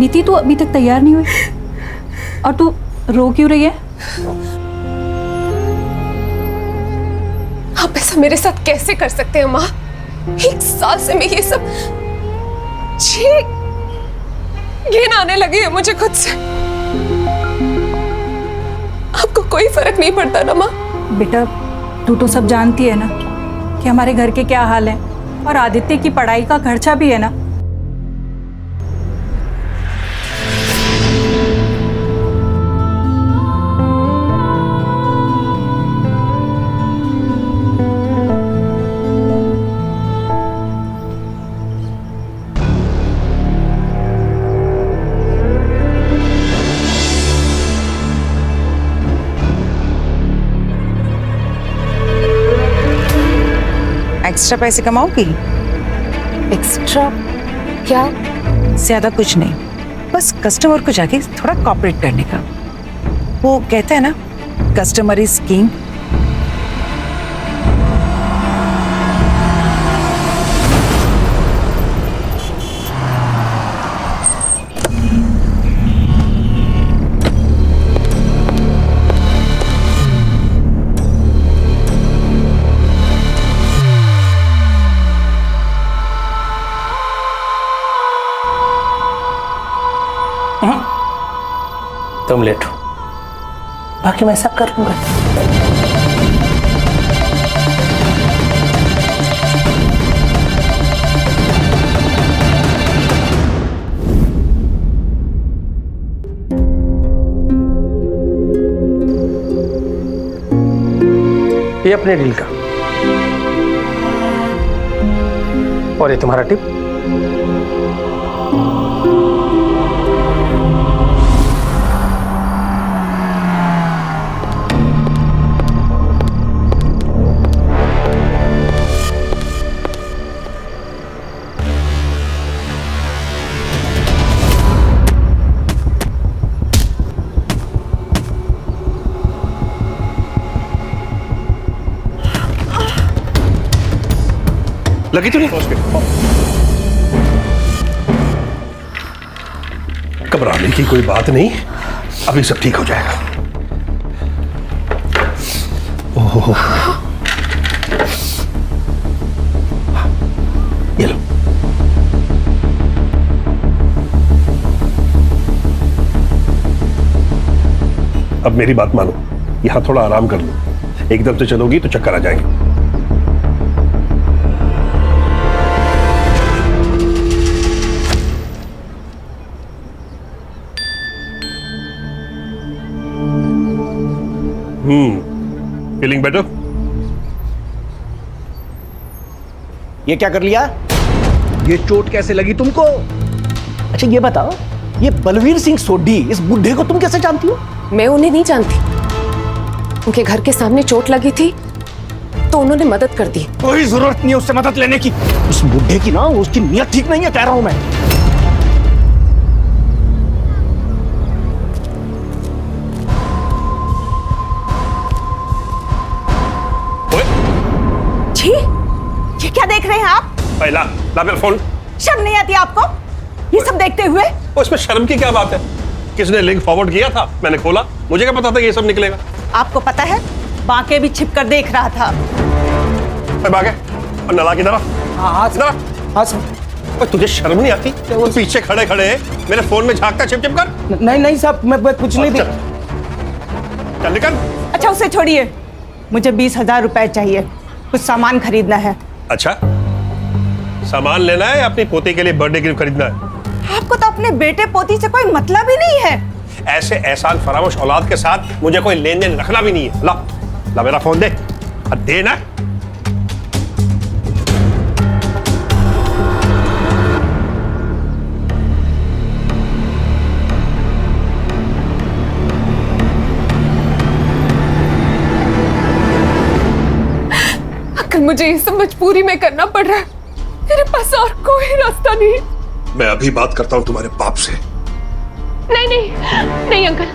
नीति तू अभी तक तैयार नहीं हुई और तू रो क्यों रही है? आप ऐसा मेरे साथ कैसे कर सकते हैं माँ? 1 साल से मैं ये सब घिन आने लगी है मुझे खुद से। आपको कोई फर्क नहीं पड़ता ना माँ? बेटा तू तो सब जानती है ना कि हमारे घर के क्या हाल है, और आदित्य की पढ़ाई का खर्चा भी है ना। एक्स्ट्रा पैसे कमाओगी? एक्स्ट्रा क्या? ज्यादा कुछ नहीं, बस कस्टमर को जाके थोड़ा कॉपरेट करने का। वो कहते हैं ना, कस्टमर इज किंग। तुम लेट हो, बाकी मैं सब कर लूंगा। ये अपने डील का, और ये तुम्हारा टिप। लगी तो नहीं? घबराने की कोई बात नहीं, अभी सब ठीक हो जाएगा। ओह, ये लो। अब मेरी बात मानो, यहां थोड़ा आराम कर लो। एकदम से चलोगी तो चक्कर आ जाएंगे। Feeling better? ये क्या कर लिया? ये चोट कैसे लगी तुमको? अच्छा ये बताओ, ये बलवीर सिंह सोढ़ी, इस बुढ़े को तुम कैसे जानती हो? मैं उन्हें नहीं जानती। उनके घर के सामने चोट लगी थी तो उन्होंने मदद कर दी। कोई जरूरत नहीं है उससे मदद लेने की। उस बुढ़े की ना, उसकी नीयत ठीक नहीं है, कह रहा हूं मैं। जी, ये क्या देख रहे हैं आप? ला मेरा फोन। शर्म नहीं आती आपको ये सब देखते हुए? उसमें शर्म की क्या बात है? किसने लिंक फॉरवर्ड किया था? मैंने खोला, मुझे क्या पता था कि ये सब निकलेगा। आपको पता है, बाके भी छिप कर देख रहा था। बाके और नला की तरफ। हाँ और तुझे शर्म नहीं आती? वो पीछे खड़े खड़े मेरे फोन में झांकता छिप छिप कर। नहीं साहब, मैं कुछ नहीं। चल निकल। अच्छा उसे छोड़िए, मुझे 20,000 रुपए चाहिए, कुछ सामान खरीदना है। अच्छा, सामान लेना है या अपनी पोती के लिए बर्थडे गिफ्ट खरीदना है? आपको तो अपने बेटे पोती से कोई मतलब ही नहीं है। ऐसे एहसान फरामोश औलाद के साथ मुझे कोई लेन देन रखना भी नहीं है। ला मेरा फोन दे। दे ना। अंकल मुझे ये सब मजबूरी में करना पड़ रहा है, मेरे पास और कोई रास्ता नहीं। मैं अभी बात करता हूँ तुम्हारे बाप से। नहीं अंकल,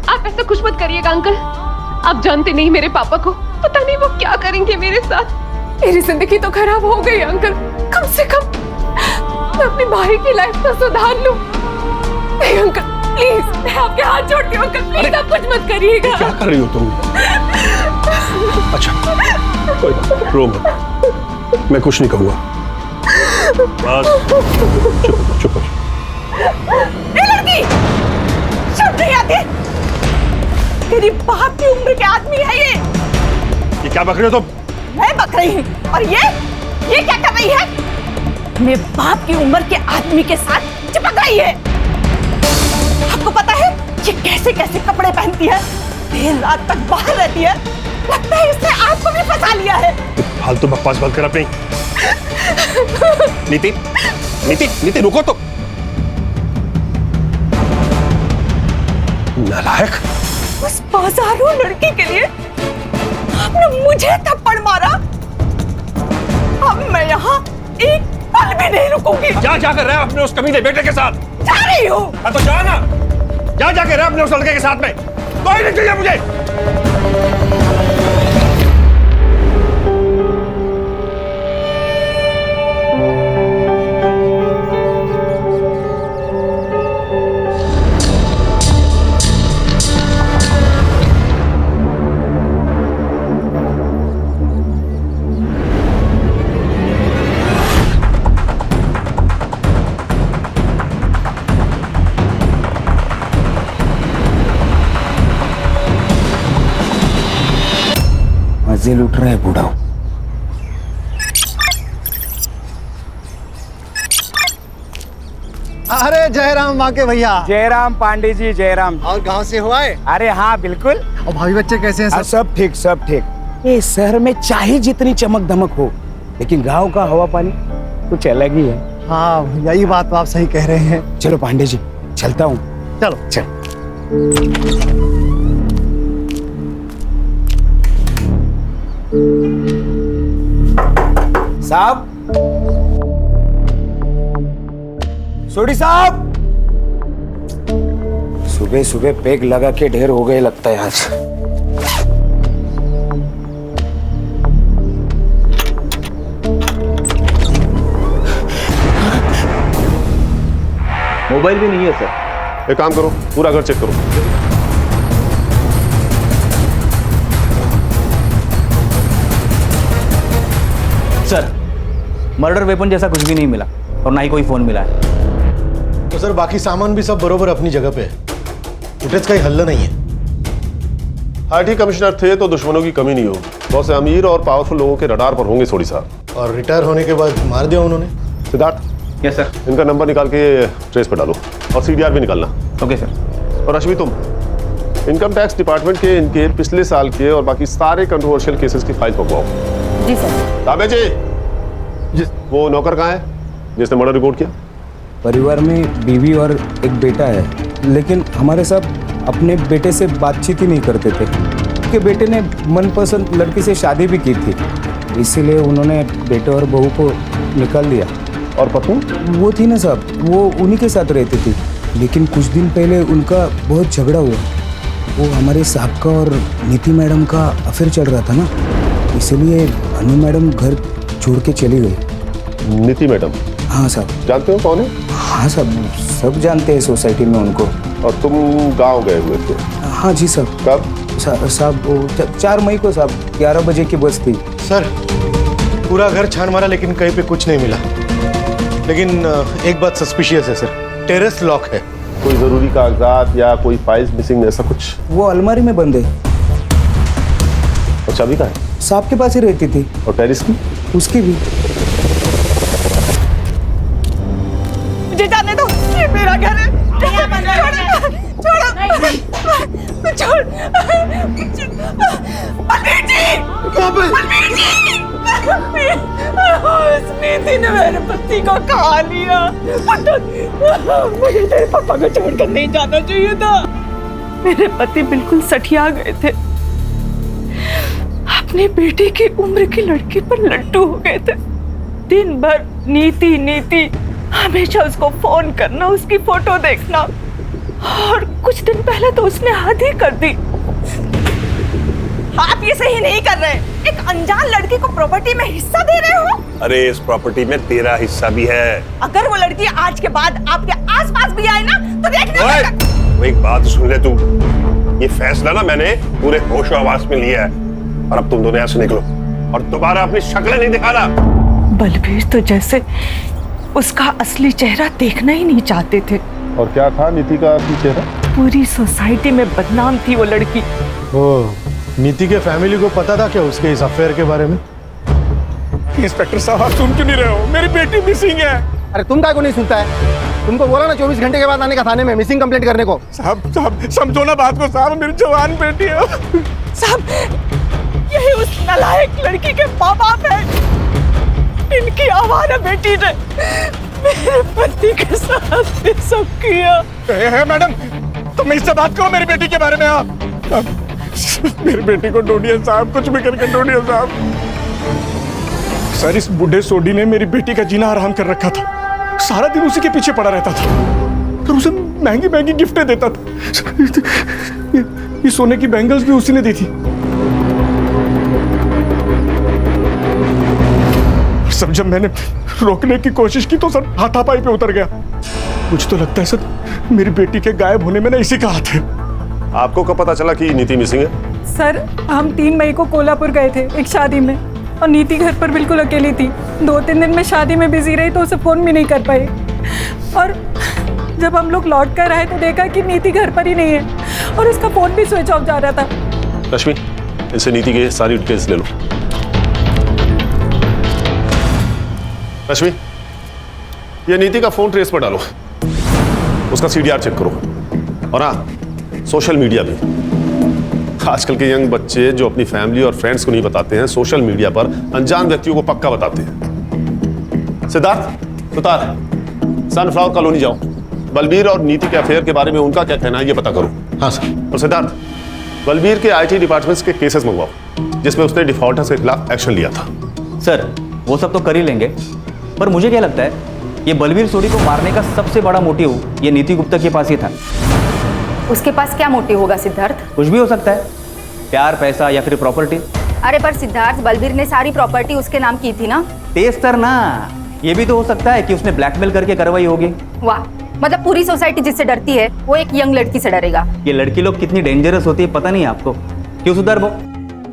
आप ऐसा कुछ मत करिएगा अंकल। आप जानते नहीं मेरे पापा को, पता नहीं वो क्या करेंगे मेरे साथ। मेरी जिंदगी तो खराब हो गई अंकल, कम से कम मैं अपने भाई की लाइफ तो सुधार लूं। नहीं अंकल प्लीज, मैं आपके हाथ जोड़ती हूँ अंकल, प्लीज आप कुछ मत करिएगा। क्या कर रही हो तुम? अच्छा कोई बात, रो मत, मैं कुछ नहीं कहूँगा। बस चुप हो। ये लड़की शर्म नहीं आती? तेरी बाप की उम्र के आदमी है ये क्या बक रहे हो तुम? मैं बक रही हूँ। और ये क्या कर रही है? अपने बाप की उम्र के आदमी के साथ चिपक रही है। आपको पता है ये कैसे कैसे कपड़े पहनती है, देर रात तक बाहर रहती है, लगता है इसने आपको भी फंसा लिया है। फालतू बकवास बंद कर अपनी। नीति नीति नीति रुको तो। नालायक, उस बाजारू लड़की के लिए आपने मुझे थप्पड़ मारा। अब मैं यहाँ एक पल भी नहीं रुकूंगी। क्या कर रहा है अपने उस कमीने बेटे के साथ? जा रही हूँ। तो जा ना, जा के रहा अपने उस लड़के के साथ में। कोई नहीं चाहिए मुझे। मजे लूट रहा है बूढ़ा। अरे जयराम माके भैया। जयराम पांडे जी, जयराम। और गांव से हुआ है? अरे हाँ बिल्कुल। और भाभी बच्चे कैसे हैं? सब ठीक, सब ठीक। ये शहर में चाहे जितनी चमक धमक हो, लेकिन गांव का हवा पानी कुछ अलग ही है। हाँ भैया, ये बात तो आप सही कह रहे हैं। चलो पांडे जी, चलता हूँ। चलो चल। साहब, सोडी साहब, सुबह सुबह पेग लगा के ढेर हो गए लगता है आज। मोबाइल भी नहीं है सर। एक काम करो, पूरा घर चेक करो। सर, मर्डर वेपन जैसा कुछ भी नहीं मिला और ना ही कोई फोन मिला है। तो सर बाकी सामान भी सब बरोबर अपनी जगह पे है, फुटेज का ही हल्ला नहीं है। आईटी कमिश्नर थे तो दुश्मनों की कमी नहीं होगी। बहुत से अमीर और पावरफुल लोगों के रडार पर होंगे सोडी साहब। और रिटायर होने के बाद मार दिया उन्होंने। Siddharth, yes sir. इनका नंबर निकाल के ट्रेस पे डालो और सीडीआर भी निकालना। Okay sir. और अश्वी, तुम इनकम टैक्स डिपार्टमेंट के इनके पिछले साल के और बाकी सारे कंट्रोवर्शियल केसेस की फाइल पकवाओ। जी सर। ताबे जी, वो नौकर कहाँ है जिसने मर्डर रिपोर्ट किया? परिवार में बीवी और एक बेटा है, लेकिन हमारे साथ अपने बेटे से बातचीत ही नहीं करते थे। उनके बेटे ने मनपसंद लड़की से शादी भी की थी, इसीलिए उन्होंने बेटे और बहू को निकाल दिया। और पत्नी? वो थी ना साहब, वो उन्हीं के साथ रहती थी, लेकिन कुछ दिन पहले उनका बहुत झगड़ा हुआ। वो हमारे साहब का और नीति मैडम का अफेयर चल रहा था ना, इसलिए अनु मैडम घर छोड़ के चली गई। नीति मैडम? हाँ साहब। जानते हो कौन है? हाँ साहब, सब जानते हैं सोसाइटी में उनको। और तुम गांव गए हुए थे? हाँ जी साहब। कब? साहब वो 4 मई को साहब, 11 बजे की बस थी। सर पूरा घर छान मारा लेकिन कहीं पे कुछ नहीं मिला। लेकिन एक बात सस्पिशियस है सर, टेरेस लॉक है। कोई जरूरी कागजात या कोई फाइल्स मिसिंग ऐसा कुछ? वो अलमारी में बंद है। और चाबी कहाँ है? साहब के पास ही रहती थी। और टेरिस की? उसकी भी। मुझे जाने दो, ये मेरा घर है। छोड़। बलबीर जी! बलबीर जी! उस नीति ने मेरे पति को खा लिया। मुझे तेरे पापा को छोड़कर नहीं जाना चाहिए था। मेरे पति बिल्कुल सठिया गए थे, अपने बेटे की उम्र की लड़की पर लट्टू हो गए थे। दिन भर नीति हमेशा उसको फोन करना, उसकी फोटो देखना, और कुछ दिन पहले तो उसने हद ही कर दी। आप ये सही नहीं कर रहे। एक अनजान लड़की को प्रॉपर्टी में हिस्सा दे रहे हो? अरे इस प्रॉपर्टी में तेरा हिस्सा भी है। अगर वो लड़की आज के बाद आपके आसपास भी आए ना तो देखना। ओए, वो एक बात सुन ले तू। ये फैसला ना मैंने पूरे होशो हवास में लिया है और अब तुम दोनों यहाँ से निकलो और दोबारा अपनी शक्लें नहीं दिखाना। बलबीर तो जैसे उसका असली चेहरा देखना ही नहीं चाहते थे। और क्या था नीति का असली चेहरा? पूरी सोसाइटी में बदनाम थी वो लड़की। नीति के फैमिली को पता था क्या उसके इस अफेयर के बारे में? इंस्पेक्टर साहब आप सुन क्यों नहीं रहे हो? मेरी बेटी मिसिंग है। अरे तुम क्या को नहीं सुनता है? तुमको बोला ना 24 घंटे के बाद आने का थाने में मिसिंग कंप्लेंट करने को। साहब समझो ना बात को साहब, मेरी जवान बेटी है। साहब यही उस नालायक लड़की के माँ बाप है। इनकी आवारा बेटी ने मेरे पति के साथ ये सब किया। है मैडम, तुम इससे बात करो मेरी बेटी के बारे में। आप मेरी बेटी को ढूंढिए साहब, कुछ भी करके ढूंढिए साहब। सर इस बूढ़े सोडी ने मेरी बेटी का जीना हराम कर रखा था। सारा दिन उसी के पीछे पड़ा रहता था, फिर उसे महंगी महंगी गिफ्टें देता था। ये सोने की बैंगल्स भी उसी ने दी थी। सब जब मैंने रोकने की कोशिश की तो सर हाथापाई पे उतर गया। मुझे तो लगता है सर मेरी बेटी के गायब होने में ना इसी का हाथ है। आपको कब पता चला कि नीति मिसिंग है? सर हम 3 मई को कोल्हापुर गए थे एक शादी में और नीति घर पर बिल्कुल अकेली थी। 2-3 दिन में शादी में बिजी रही तो उसे फ़ोन भी नहीं कर पाई और जब हम लोग लौट कर आए तो देखा कि नीति घर पर ही नहीं है और उसका फ़ोन भी स्विच ऑफ जा रहा था। रश्मि, इनसे नीति के सारी डिटेल्स ले लो। रश्मि, ये नीति का फोन ट्रेस पर डालो, उसका सीडीआर चेक करो और हाँ सोशल मीडिया भी। आजकल के यंग बच्चे जो अपनी फैमिली और फ्रेंड्स को नहीं बताते हैं, सोशल मीडिया पर अनजान व्यक्तियों को पक्का बताते हैं। सिद्धार्थ, सुतार, सनफ्लावर कॉलोनी जाओ, बलबीर और नीति के अफेयर के बारे में उनका क्या कहना है ये पता करो। हाँ सर। और सिद्धार्थ, बलबीर के आईटी डिपार्टमेंट्स के केसेस मंगवाओ जिसमें उसने डिफॉल्टर्स के खिलाफ एक्शन लिया था। सर वो सब तो कर ही लेंगे, पर मुझे क्या लगता है ये बलबीर सोडी को मारने का सबसे बड़ा मोटिव ये नीति गुप्ता के पास ही था। उसके पास क्या मोटिव होगा सिद्धार्थ? कुछ भी हो सकता है, प्यार, पैसा या फिर प्रॉपर्टी। अरे पर सिद्धार्थ, बलबीर ने सारी प्रॉपर्टी उसके नाम की थी ना। तेज तर ना, ये भी तो हो सकता है कि उसने ब्लैकमेल करके करवाई होगी। वाह, मतलब पूरी सोसाइटी जिससे डरती है वो एक यंग लड़की से डरेगा। ये लड़की लोग कितनी डेंजरस होती है पता नहीं आपको। क्यों सुधार वो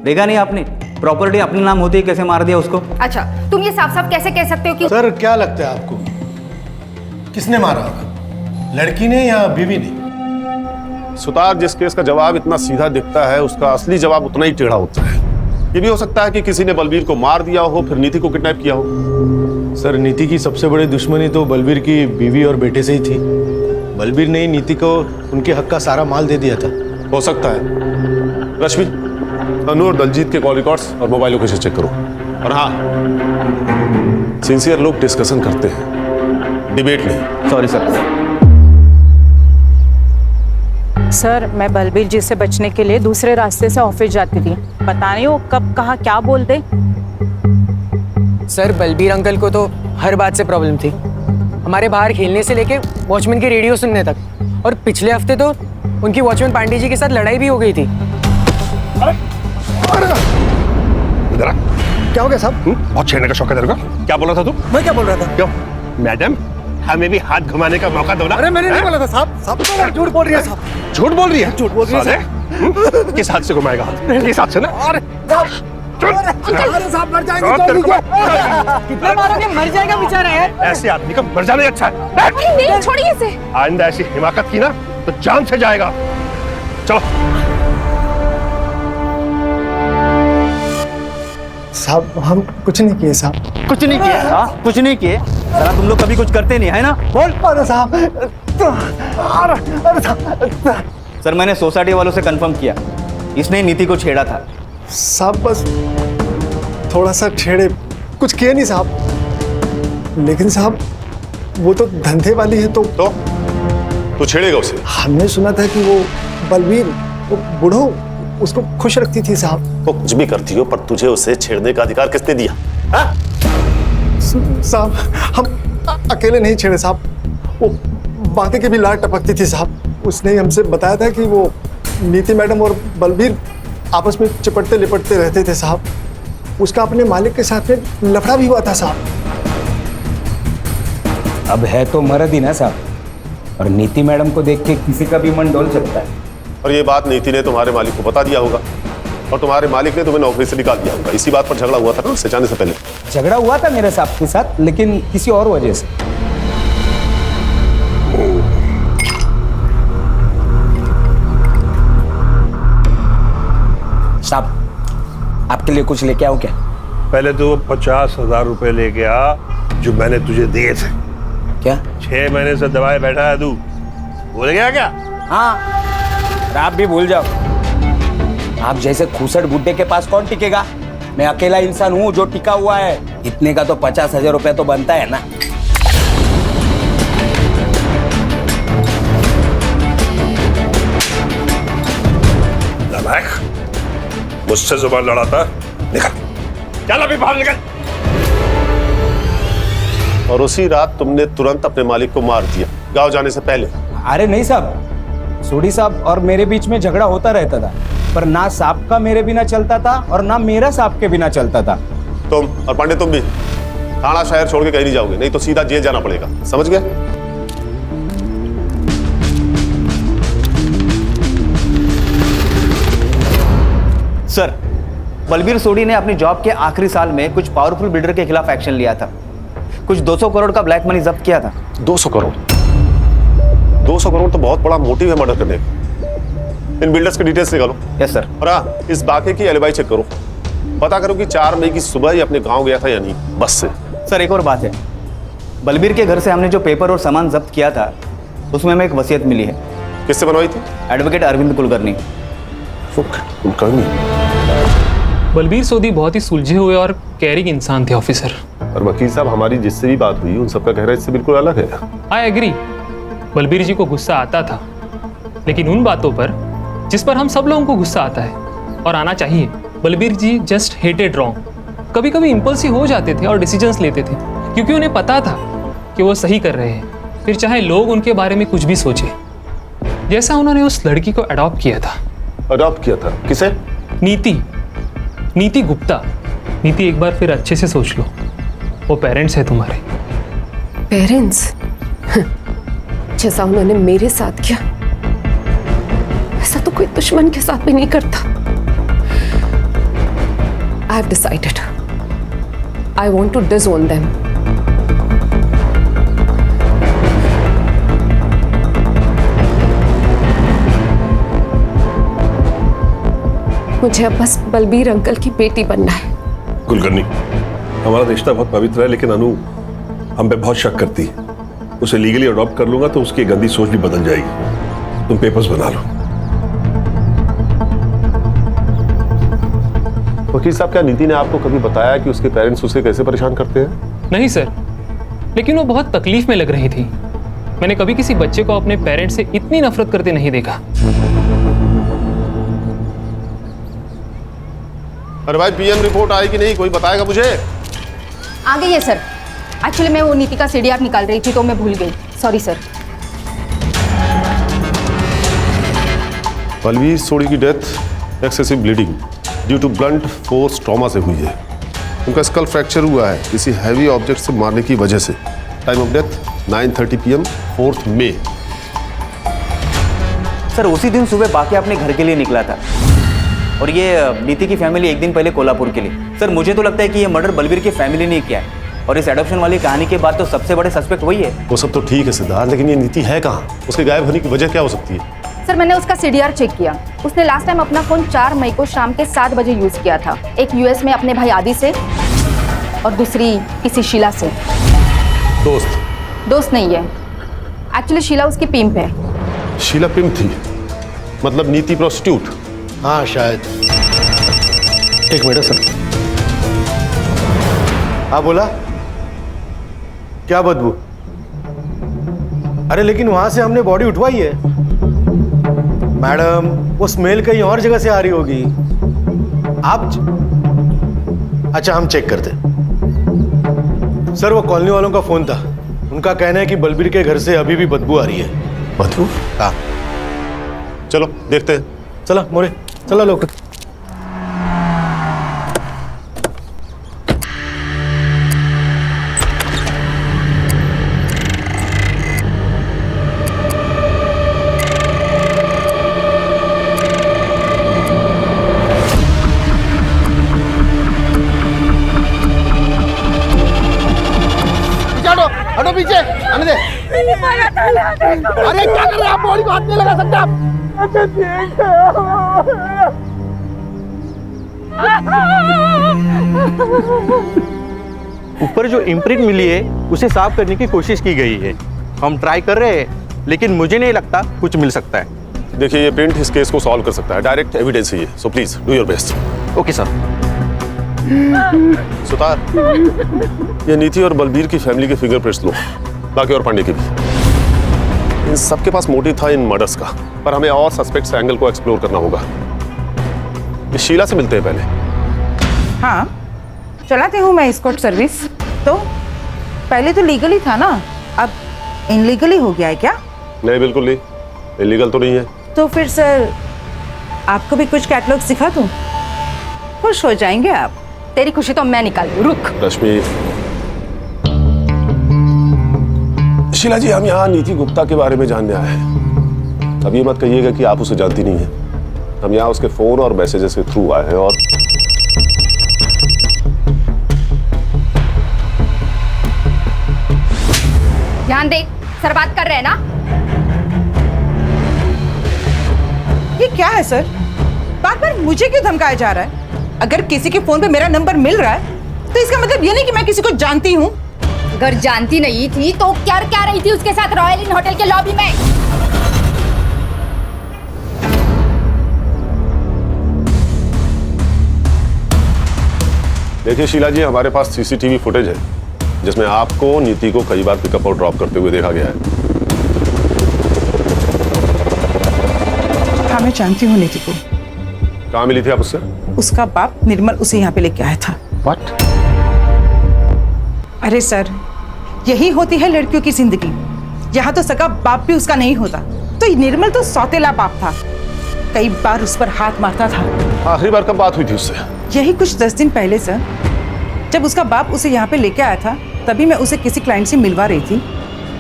देखा नहीं आपने? प्रॉपर्टी अपने नाम होती है, कैसे मार दिया उसको। अच्छा, तुम ये साफ साफ कैसे कह सकते हो कि सर क्या लगता है आपको किसने मारा होगा, लड़की ने या बीवी ने? सुतार, जिस केस का जवाब इतना सीधा दिखता है उसका असली जवाब उतना ही टेढ़ा होता है। ये भी हो सकता है कि किसी ने बलबीर को मार दिया हो, फिर नीति को किडनैप किया हो। सर नीति की सबसे बड़ी दुश्मनी तो बलबीर की बीवी और बेटे से ही थी। बलबीर ने ही नीति को उनके हक का सारा माल दे दिया था। हो सकता है। रश्मि, अनु और दलजीत के कॉल रिकॉर्ड्स और मोबाइल लोकेशन चेक करो। और हाँ, सिंसियर लोग डिस्कशन करते हैं, डिबेट नहीं। Sorry sir. सर मैं बलबीर जी से बचने के लिए दूसरे रास्ते से ऑफिस जाती थी। पता नहीं वो कब कहाँ क्या बोल दे। सर बलबीर अंकल को तो हर बात से प्रॉब्लम थी, हमारे बाहर खेलने से लेके वॉचमैन की रेडियो सुनने तक। और पिछले हफ्ते तो उनकी वॉचमैन पांडे जी के साथ लड़ाई भी हो गई थी। इधर आ। क्या हो गया साहब? बहुत छेड़ने का शौक है तेरे को। क्या बोल रहा था तू? मैं क्या बोल रहा था? क्यों? मैडम, हमें भी हाथ घुमाने का मौका दो ना। अरे मैंने नहीं बोला था साहब। साहब तो झूठ बोल रही है साहब। झूठ बोल रही है? झूठ बोल रही है साले, किस हाथ से घुमाएगा? किस हाथ से ना? अरे साहब मर जाएंगे तो कितना मारोगे, मर जाएगा बेचारा है। ऐसे आदमी का मर जाना ही अच्छा है। नहीं, छोड़िए इसे। आइंदा ऐसी हिमाकत की ना तो जान से जाएगा। चलो साहब, हम कुछ नहीं किए साहब। कुछ नहीं किए? हाँ कुछ नहीं किए? साला तुम लोग कभी कुछ करते नहीं है ना? बोल। अरे साहब, अरे साहब। सर मैंने सोसाइटी वालों से कंफर्म किया, इसने नीति को छेड़ा था। साहब बस थोड़ा सा छेड़े, कुछ किए नहीं साहब। लेकिन साहब वो तो धंधे वाली है तो छेड़ेगा उसे। हमने सुना था कि वो बलबीर, वो बूढ़ो उसको खुश रखती थी साहब। वो कुछ भी करती हो, पर तुझे उसे छेड़ने का अधिकार किसने दिया? साहब हम अकेले नहीं छेड़े साहब, वो बातें के भी लार टपकती थी साहब। उसने ही हमसे बताया था कि वो नीति मैडम और बलबीर आपस में चिपटते लिपटते रहते थे साहब। उसका अपने मालिक के साथ में लफड़ा भी हुआ था साहब। अब है तो मर्द ही ना साहब, और नीति मैडम को देख के किसी का भी मन डोल सकता है। और ये बात नीति ने तुम्हारे मालिक को बता दिया होगा, और तुम्हारे मालिक ने तुम्हें नौकरी से निकाल दिया होगा। इसी बात पर झगड़ा हुआ था ना उससे जाने से पहले। झगड़ा हुआ था मेरे साहब के साथ, लेकिन किसी और वजह से। साहब आपके लिए कुछ लेके आओ क्या? पहले तो 50,000 रुपए लेके आ जो मैंने तुझे दिए थे। क्या? 6 महीने से दबाए बैठा है तू, भूल गया क्या? हाँ, आप भी भूल जाओ। आप जैसे खूसट बुड्ढे के पास कौन टिकेगा? मैं अकेला इंसान हूँ जो टिका हुआ है। इतने का तो 50,000 रुपए तो बनता है ना। मुझसे जुबान लड़ाता, निकल, चल अभी बाहर निकल। और उसी रात तुमने तुरंत अपने मालिक को मार दिया गांव जाने से पहले। अरे नहीं साहब, सोडी साहब और मेरे बीच में झगड़ा होता रहता था, पर ना साहब का मेरे बिना चलता था और ना मेरा साहब के बिना चलता था। तुम और पांडे तुम भी थाना शहर छोड़ के कहीं नहीं जाओगे, नहीं तो सीधा जेल जाना पड़ेगा, समझ गए? सर, बलबीर सोडी ने अपनी जॉब के आखिरी साल में कुछ पावरफुल बिल्डर के खिलाफ एक्शन लिया था। कुछ 200 करोड़ का ब्लैक मनी जब्त किया था। 200 करोड़? 200 करोड़ तो बहुत बड़ा मोटिव है मर्डर करने का। इन बिल्डर्स के डिटेल्स निकालो। Yes sir. और हाँ, इस बाकी की एलिबाई चेक करो, पता करो कि 4 मई की सुबह ही अपने गांव गया था या नहीं, बस से। सर एक और बात है, बलबीर के घर से हमने जो पेपर और सामान जब्त किया था उसमें हमें एक वसीयत मिली है। किससे बनवाई थी? एडवोकेट अरविंद कुलकर्णी। बलबीर सोडी बहुत ही सुलझे हुए और कैरिंग इंसान थे ऑफिसर। और वकील साहब, हमारी जिससे भी बात हुई उन सबका कहना इससे बिल्कुल अलग है। आई एग्री, बलबीर जी को गुस्सा आता था, लेकिन उन बातों पर जिस पर हम सब लोगों को गुस्सा आता है और आना चाहिए। बलबीर जी जस्ट हेटेड रॉन्ग। कभी कभी इम्पल्सिव हो जाते थे और डिसीजंस लेते थे क्योंकि उन्हें पता था कि वो सही कर रहे हैं, फिर चाहे लोग उनके बारे में कुछ भी सोचे। जैसा उन्होंने उस लड़की को अडॉप्ट किया था। अडॉप्ट किया था? किसे? नीति गुप्ता। नीति, एक बार फिर अच्छे से सोच लो, वो पेरेंट्स है तुम्हारे। पेरेंट्स? जैसा उन्होंने मेरे साथ किया ऐसा तो कोई दुश्मन के साथ भी नहीं करता। I have decided, I want to disown them. मुझे अब बस बलबीर अंकल की बेटी बनना है। कुलकर्णी, हमारा रिश्ता बहुत पवित्र है, लेकिन अनु हम पे बहुत शक करती है। उसे लीगली अडॉप्ट कर लूंगा तो उसकी गंदी सोच भी बदल जाएगी। तुम पेपर्स बना लो। वकील साहब, क्या नीति ने आपको कभी बताया कि उसके पेरेंट्स उसे कैसे परेशान करते हैं? नहीं सर, लेकिन वो बहुत तकलीफ में लग रही थी। मैंने कभी किसी बच्चे को अपने पेरेंट्स से इतनी नफरत करते नहीं देखा। अरे भाई, पीएम रिपोर्ट आई कि नहीं, कोई बताएगा मुझे? आ गई है सर। एक्चुअली मैं वो नीति का सीडीआर निकाल रही थी तो मैं भूल गई, सॉरी सर। बलबीर सोडी की death excessive bleeding due to blunt force trauma से हुई है। उनका स्कल फ्रैक्चर हुआ है किसी हैवी ऑब्जेक्ट से मारने की वजह से। टाइम ऑफ डेथ 9:30 PM 4 मई। सर उसी दिन सुबह बाकी अपने घर के लिए निकला था और ये नीति की फैमिली एक दिन पहले कोल्हापुर के लिए। सर मुझे तो लगता है कि ये मर्डर बलबीर की फैमिली ने किया है और इस एडॉप्शन वाली कहानी के बाद तो सबसे बड़े सस्पेक्ट वही है। वो सब तो ठीक है सिद्धार्थ, लेकिन ये नीति है कहाँ? उसके गायब होने की वजह क्या हो सकती है? सर मैंने उसका सीडीआर चेक किया। उसने लास्ट टाइम अपना फोन 4 मई को शाम के 7 बजे यूज किया था। एक यूएस में अपने भाई आदि से और दूसरी किसी शीला से। दोस्त नहीं है, एक्चुअली शीला उसकी पिंप है। शीला पिंप थी? मतलब नीति प्रोस्टिट्यूट? हाँ शायद। एक मिनट सर। हाँ बोला, क्या बदबू? अरे लेकिन वहां से हमने बॉडी उठवाई है मैडम, वो स्मेल कहीं और जगह से आ रही होगी। आप अच्छा, हम चेक करते। सर वो कॉलोनी वालों का फोन था, उनका कहना है कि बलबीर के घर से अभी भी बदबू आ रही है। बदबू? हाँ चलो देखते हैं। चला मोरे, चला लोग। अरे क्या कर रहे हैं आप? बॉडी को हाथ नहीं लगा सकते आप। अच्छा ठीक है। ऊपर जो इम्प्रिंट मिली है उसे साफ करने की कोशिश की गई है। हम ट्राई कर रहे हैं, लेकिन मुझे नहीं लगता कुछ मिल सकता है। देखिए, ये प्रिंट इस केस को सॉल्व कर सकता है। डायरेक्ट एविडेंस है ये, so please do your best. Okay sir. Sutar, ये नीति और बलबीर की फैमिली के फिंगरप्रिंट्स लो, बाकी और पांडे के भी। इन सबके पास मोटिव था इन मर्डर्स का, पर हमें और सस्पेक्ट्स एंगल को एक्सप्लोर करना होगा। ये शीला से मिलते हैं पहले। हाँ, चलाती हूँ मैं एस्कॉर्ट सर्विस। तो पहले तो लीगली था ना, अब इनलीगली हो गया है क्या? नहीं, बिल्कुल नहीं, इलीगल तो नहीं है। तो फिर सर आपको भी कुछ कैटलॉग सिखा दूं? खुश हो जाएंगे आप। तेरी खुशी तो मैं निकाल दूं, रुक। रश्मि, शीला जी, हम यहाँ नीति गुप्ता के बारे में जानने आए हैं। अब ये मत कहिएगा कि आप उसे जानती नहीं है। हम यहाँ उसके फोन और मैसेजेस के थ्रू आए हैं। और ध्यान दे, सर बात कर रहे हैं ना? ये क्या है सर? बार बार मुझे क्यों धमकाया जा रहा है? अगर किसी के फोन पे मेरा नंबर मिल रहा है तो इसका मतलब ये नहीं कि मैं किसी को जानती हूँ। अगर जानती नहीं थी तो क्या रही थी उसके साथ रॉयल इन होटल के लॉबी में? देखिए शीला जी, हमारे पास सीसीटीवी फुटेज है जिसमें आपको नीति को कई बार पिकअप और ड्रॉप करते हुए देखा गया है। हाँ, मैं जानती हूँ नीति को। कहाँ मिली थी आप उससे? उसका बाप निर्मल उसे यहाँ पे लेके आया था। What? अरे सर, यही होती है लड़कियों की जिंदगी। यहाँ तो सगा बाप भी उसका नहीं होता, तो निर्मल तो सौतेला बाप था, कई बार उस पर हाथ मारता था। आखिरी बार कब बात हुई थी उससे? यही कुछ 10 दिन पहले सर, जब उसका बाप उसे यहाँ पे लेके आया था, तभी मैं उसे किसी क्लाइंट से मिलवा रही थी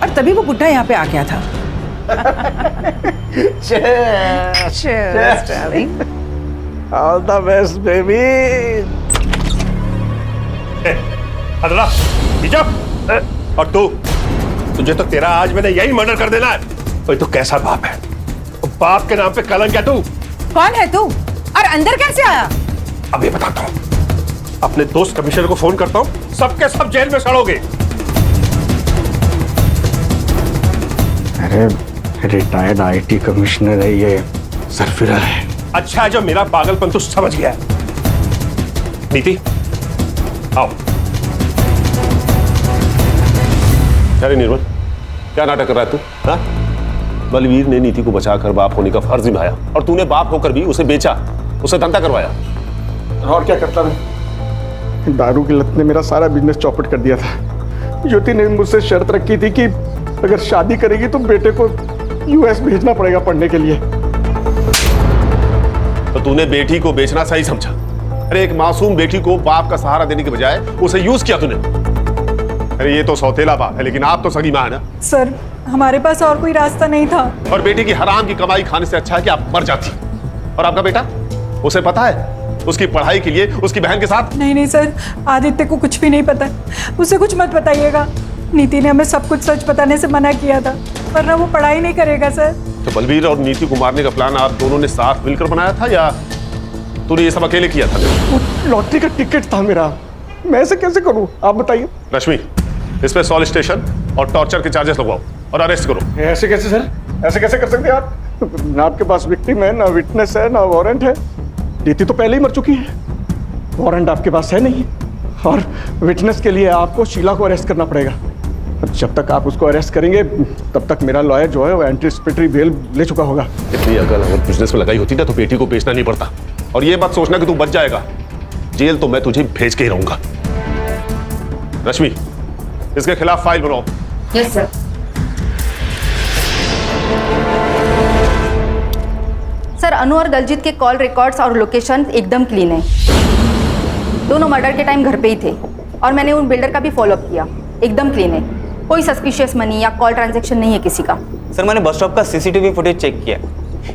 और तभी वो बुढ़ा यहाँ पे आ गया था। Cheers, darling. All the best, baby. अदला, और तुझे तो तेरा आज मैंने यही मर्डर कर देना है। तो ये तो कैसा बाप है? बाप के नाम पे कलंक है तू। कौन है तू और अंदर कैसे आया? अब ये बताता हूँ। अपने दोस्त कमिश्नर को फोन करता हूँ, सबके सब जेल में सड़ोगे। अरे रिटायर्ड आईटी कमिश्नर है ये, सरफिरा है। अच्छा है जो मेरा पागलपन तू समझ गया है। नीति, आओ। क्या रे निर्मल, क्या नाटक कर रहा है तू? हाँ? बलवीर ने नीति को बचाकर बाप होने का फर्ज निभाया और तूने बाप होकर भी उसे बेचा, उसे धंधा करवाया। और क्या करता मैं? दारू की लत ने मेरा सारा बिजनेस चौपट कर दिया था। ज्योति ने मुझसे शर्त रखी थी कि अगर शादी करेगी तो बेटे को यूएस भेजना पड़ेगा पढ़ने के लिए। तो तूने बेटी को बेचना सही समझा? अरे एक मासूम बेटी को बाप का सहारा देने के बजाय उसे यूज किया तूने। अरे ये तो सौतेला बाप है, लेकिन आप तो सगी मां है ना। सर, हमारे पास और कोई रास्ता नहीं था। और बेटी की हराम की कमाई खाने से अच्छा है कि आप मर जाती। और आपका बेटा, उसे पता है उसकी पढ़ाई के लिए उसकी बहन के साथ? नहीं सर, आदित्य को कुछ भी नहीं पता, उसे कुछ मत बताइएगा। नीति ने हमें सब कुछ सच बताने से मना किया था, वरना वो पढ़ाई नहीं करेगा सर। तो बलबीर और नीति को मारने का प्लान आप दोनों ने साथ मिलकर बनाया था या तूने ये सब अकेले किया था? लॉटरी का टिकट था मेरा, मैं ऐसे कैसे करूं आप बताइए। रश्मि, इस पे सॉल स्टेशन और टॉर्चर के चार्जेस लगवाओ और अरेस्ट करो। ऐसे कैसे सर? ऐसे कैसे कर सकते हैं आप? ना आपके पास विक्टिम है, ना विटनेस है, ना वारंट है। नीति तो पहले ही मर चुकी है, वारंट आपके पास है नहीं, और विटनेस के लिए आपको शीला को अरेस्ट करना पड़ेगा। जब तक आप उसको अरेस्ट करेंगे तब तक मेरा लॉयर जो है वो एंटीसिपेटरी बेल ले चुका होगा। इतनी अकल अगर बिजनेस में लगाई होती ना तो बेटी को बेचना नहीं पड़ता। और ये बात सोचना कि तू बच जाएगा, जेल तो मैं तुझे भेज के ही रहूंगा। रश्मि, इसके खिलाफ फाइल बनाओ। Yes sir. सर, अनु और दलजीत के कॉल रिकॉर्ड्स और लोकेशन एकदम क्लीन है। दोनों मर्डर के टाइम घर पे ही थे और मैंने उन बिल्डर का भी फॉलोअप किया, एकदम क्लीन है। कोई सस्पिशियस मनी या कॉल ट्रांजैक्शन नहीं है किसी का। सर, मैंने बस स्टॉप का सीसीटीवी फुटेज चेक किया।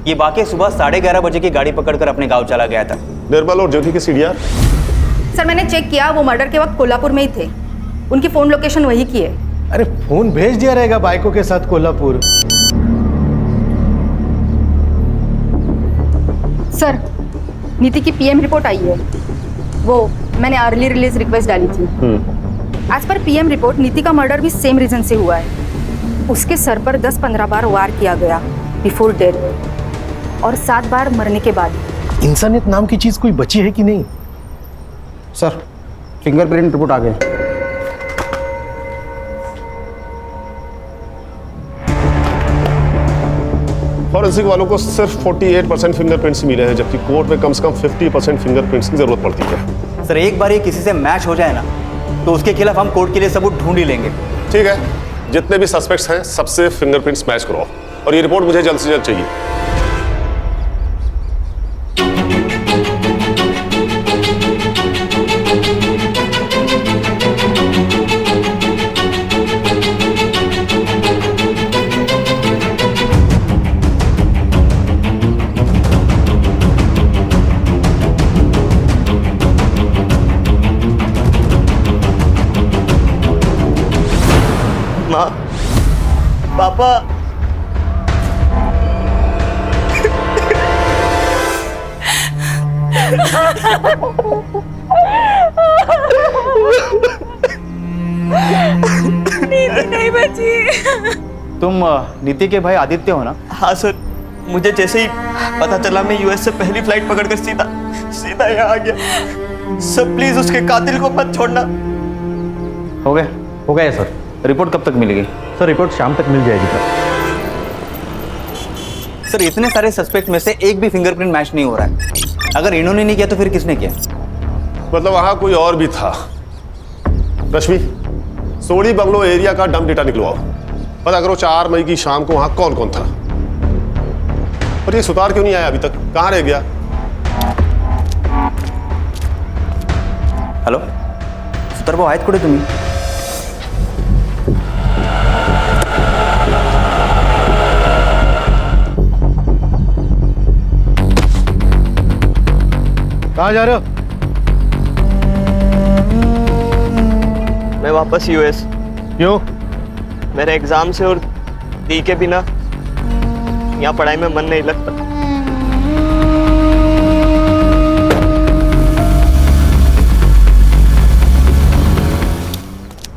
ये वाकई सुबह 11:30 बजे की गाड़ी पकड़कर अपने गांव चला गया था। निर्मल और ज्योति के सीडीआर? सर, मैंने चेक किया, वो मर्डर के वक्त कोल्हापुर में ही थे। उनकी फोन लोकेशन वही की है। अरे फोन भेज दिया रहेगा बाइकों के साथ कोल्हापुर। सर, नीति की पीएम रिपोर्ट आई है। वो मैंने अर्ली रिलीज रिक्वेस्ट डाली थी। एज पर पीएम रिपोर्ट नीति का मर्डर भी सेम रीजन से हुआ है। उसके सर पर 10-15 बार वार किया गया बिफोर डेथ और 7 बार मरने के बाद। इंसानियत नाम की चीज कोई बची है कि नहीं? सर, फिंगरप्रिंट रिपोर्ट आ गए। फॉरेंसिक वालों को सिर्फ 48% फिंगरप्रिंट्स मिले हैं, जबकि कोर्ट में कम से कम 50% फिंगरप्रिंट्स की जरूरत पड़ती है। सर एक बार ये किसी से मैच हो जाए ना, तो उसके खिलाफ हम कोर्ट के लिए सबूत ढूंढ ही लेंगे। ठीक है, जितने भी सस्पेक्ट्स हैं सबसे फिंगरप्रिंट्स मैच कराओ और ये रिपोर्ट मुझे जल्द से जल्द चाहिए। माँ, पापा, नीति नहीं बची। तुम नीति के भाई आदित्य हो ना? हाँ सर, मुझे जैसे ही पता चला मैं यूएस से पहली फ्लाइट पकड़कर सीधा यहाँ आ गया। सर प्लीज उसके कातिल को मत छोड़ना। हो गया सर। रिपोर्ट कब तक मिलेगी? सर रिपोर्ट शाम तक मिल जाएगी सर। सर इतने सारे सस्पेक्ट में से एक भी फिंगरप्रिंट मैच नहीं हो रहा है। अगर इन्होंने नहीं किया तो फिर किसने किया? मतलब वहां कोई और भी था। रश्मि, सोडी बंगलो एरिया का डंप डेटा निकलवाओ। पता करो 4 मई की शाम को वहां कौन कौन था। और ये सुतार क्यों नहीं आया अभी तक? कहां रह गया? हॅलो, सुतार भाऊ आहेत कुठे तुम्ही? कहाँ जा रहे हो? मैं वापस यूएस। क्यों? मेरे एग्जाम से और दी के बिना यहाँ पढ़ाई में मन नहीं लगता।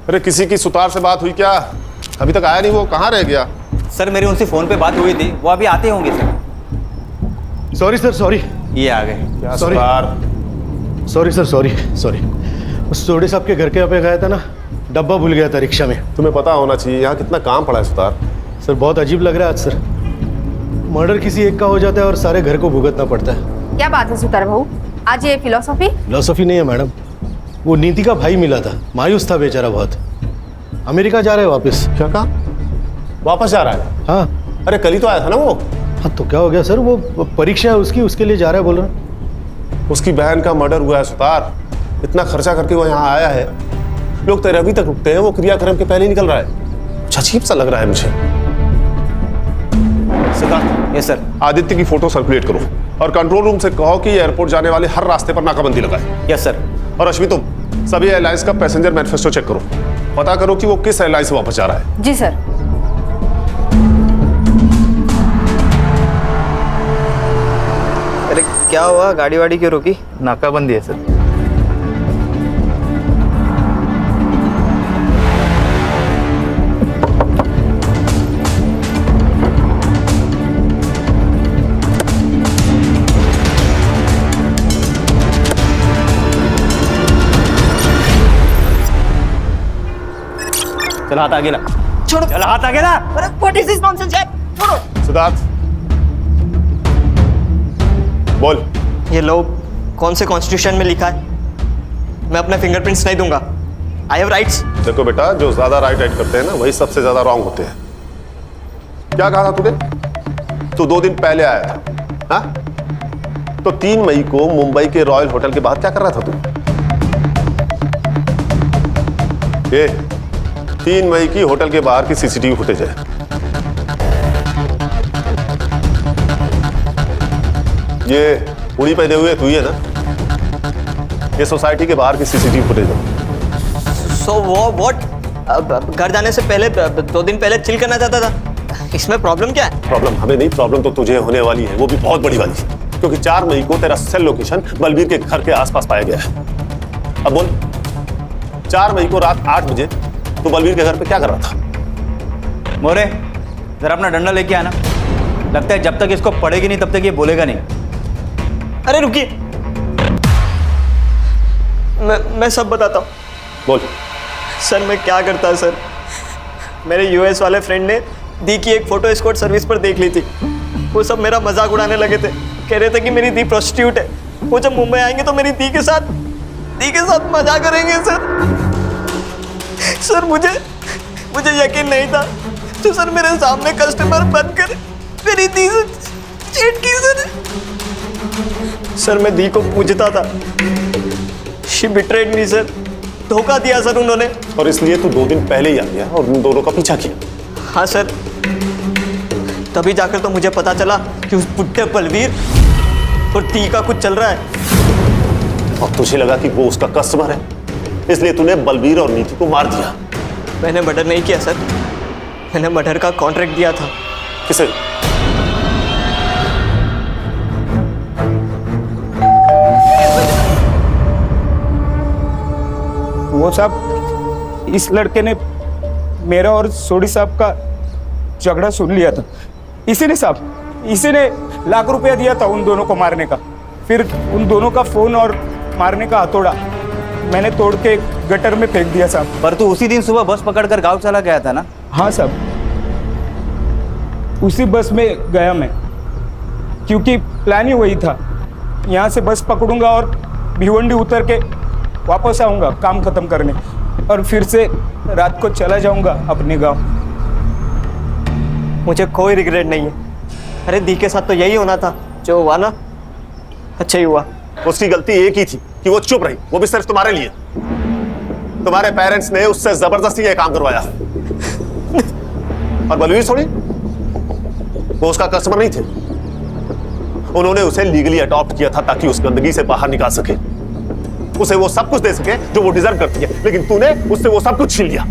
अरे किसी की सुतार से बात हुई क्या? अभी तक आया नहीं, वो कहाँ रह गया? सर मेरी उनसे फोन पे बात हुई थी, वो अभी आते होंगे सर। Sorry sir, sorry. ये आ गए। क्या सॉरी सॉरी सर, सॉरी। उस सोडी साहब के घर के यहाँ पे गया था ना, डब्बा भूल गया था रिक्शा में। तुम्हें पता होना चाहिए यहाँ कितना काम पड़ा है सुतार। सर बहुत अजीब लग रहा है आज सर। मर्डर किसी एक का हो जाता है और सारे घर को भुगतना पड़ता है। क्या बात है सुतार भाऊ, आज ये फिलोसॉफी नहीं है मैडम। वो नीति का भाई मिला था, मायूस था बेचारा बहुत। अमेरिका जा रहा है वापस। क्या कहा? वापस जा रहा है? हाँ। अरे कल ही तो आया था ना वो। हाँ तो क्या हो गया सर, वो परीक्षा है उसकी, उसके लिए जा रहा है बोल रहा। उसकी बहन का मर्डर हुआ है सुतार। इतना खर्चा करके वो यहाँ आया है, लोग तेरे अभी तक रुकते हैं, वो क्रियाक्रम के पहले ही निकल रहा है। अजीब सा लग रहा है मुझे। सिद्धार्थ। Yes sir. आदित्य की फोटो सर्कुलेट करो और कंट्रोल रूम से कहो कि एयरपोर्ट जाने वाले हर रास्ते पर नाकाबंदी लगाए। Yes sir. और अश्विनी तुम सभी एयरलाइंस का पैसेंजर मैनिफेस्टो चेक करो, पता करो कि वो किस एयरलाइन से वापस जा रहा है। जी सर। अरे क्या हुआ, गाड़ी वाड़ी क्यों रोकी? नाकाबंदी है सर। चल हाथ आगे ला। छोड़ो। चल हाथ आगे ला। अरे व्हाट इज दिस नॉनसेंस यार, छोड़ो। सिद्धार्थ बोल। ये लो, कौन से कॉन्स्टिट्यूशन में लिखा है मैं अपने फिंगरप्रिंट्स नहीं दूंगा? I have rights. देखो बेटा, जो ज्यादा राइट करते हैं ना वही सबसे ज्यादा रॉन्ग होते हैं। क्या कहा था तूने? तू 2 दिन पहले आया था, हाँ? तो 3 मई को मुंबई के रॉयल होटल के बाहर क्या कर रहा था तू? 3 मई की होटल के बाहर की सीसीटीवी फुटेज है। ये उड़ी पहने हुए तू ही है ना? ये सोसाइटी के बाहर की सीसीटीवी फुटेज है। So what? घर जाने से पहले 2 दिन पहले चिल करना चाहता था, इसमें प्रॉब्लम क्या है? प्रॉब्लम हमें नहीं, प्रॉब्लम तो तुझे होने वाली है, वो भी बहुत बड़ी वाली। क्योंकि 4 मई को तेरा सेल लोकेशन बलबीर के घर के आसपास पाया गया है। अब बोल, 4 मई को रात 8 बजे तू बलबीर के घर पे क्या कर रहा था? मोरे, जरा अपना डंडा लेके आना। लगता है जब तक इसको पड़ेगी नहीं तब तक ये बोलेगा नहीं। अरे रुकिए, मैं सब बताता हूँ। बोल। सर मैं क्या करता सर, मेरे यूएस वाले फ्रेंड ने दी की एक फोटो एस्कॉर्ट सर्विस पर देख ली थी। वो सब मेरा मजाक उड़ाने लगे थे, कह रहे थे कि मेरी दी प्रोस्टिट्यूट है, वो जब मुंबई आएंगे तो मेरी दी के साथ मजा करेंगे। सर मुझे यकीन नहीं था, तो सर मेरे सामने कस्टमर बनकर मेरी दी से चीट की सर मैं दी को पूछता था। शी बिट्रेड मी सर, धोखा दिया सर उन्होंने। और इसलिए तू 2 दिन पहले ही आ गया और उन दोनों का पीछा किया। हाँ सर, तभी जाकर तो मुझे पता चला कि उस बुढ़े बलवीर और दी का कुछ चल रहा है। और तुझे लगा कि वो उसका कस्टमर है, इसलिए तूने बलबीर और नीति को मार दिया। मैंने मर्डर नहीं किया सर, मैंने मर्डर का कॉन्ट्रैक्ट दिया था। किसे? वो साहब, इस लड़के ने मेरा और सोडी साहब का झगड़ा सुन लिया था। इसी ने लाख रुपया दिया था उन दोनों को मारने का। फिर उन दोनों का फोन और मारने का हथौड़ा मैंने तोड़ के गटर में फेंक दिया साहब। पर तू उसी दिन सुबह बस पकड़कर गांव चला गया था ना? हाँ साहब, उसी बस में गया मैं, क्योंकि प्लान ही वही था। यहाँ से बस पकड़ूंगा और भिवंडी उतर के वापस आऊंगा काम खत्म करने, और फिर से रात को चला जाऊंगा अपने गांव। मुझे कोई रिग्रेट नहीं है। अरे दी के साथ तो यही होना था, जो हुआ ना अच्छा ही हुआ। उसकी गलती एक ही थी कि वो चुप रही, वो भी सिर्फ तुम्हारे लिए। तुम्हारे पेरेंट्स ने उससे जबरदस्ती ये काम करवाया। और बलवीर सोनी, वो उसका कस्टमर नहीं थे, उन्होंने उसे लीगली अडॉप्ट किया था ताकि उस गंदगी से बाहर निकाल सके, उसे वो सब कुछ दे सके जो वो डिजर्व करती है। लेकिन तूने उससे वो सब कुछ छीन लिया।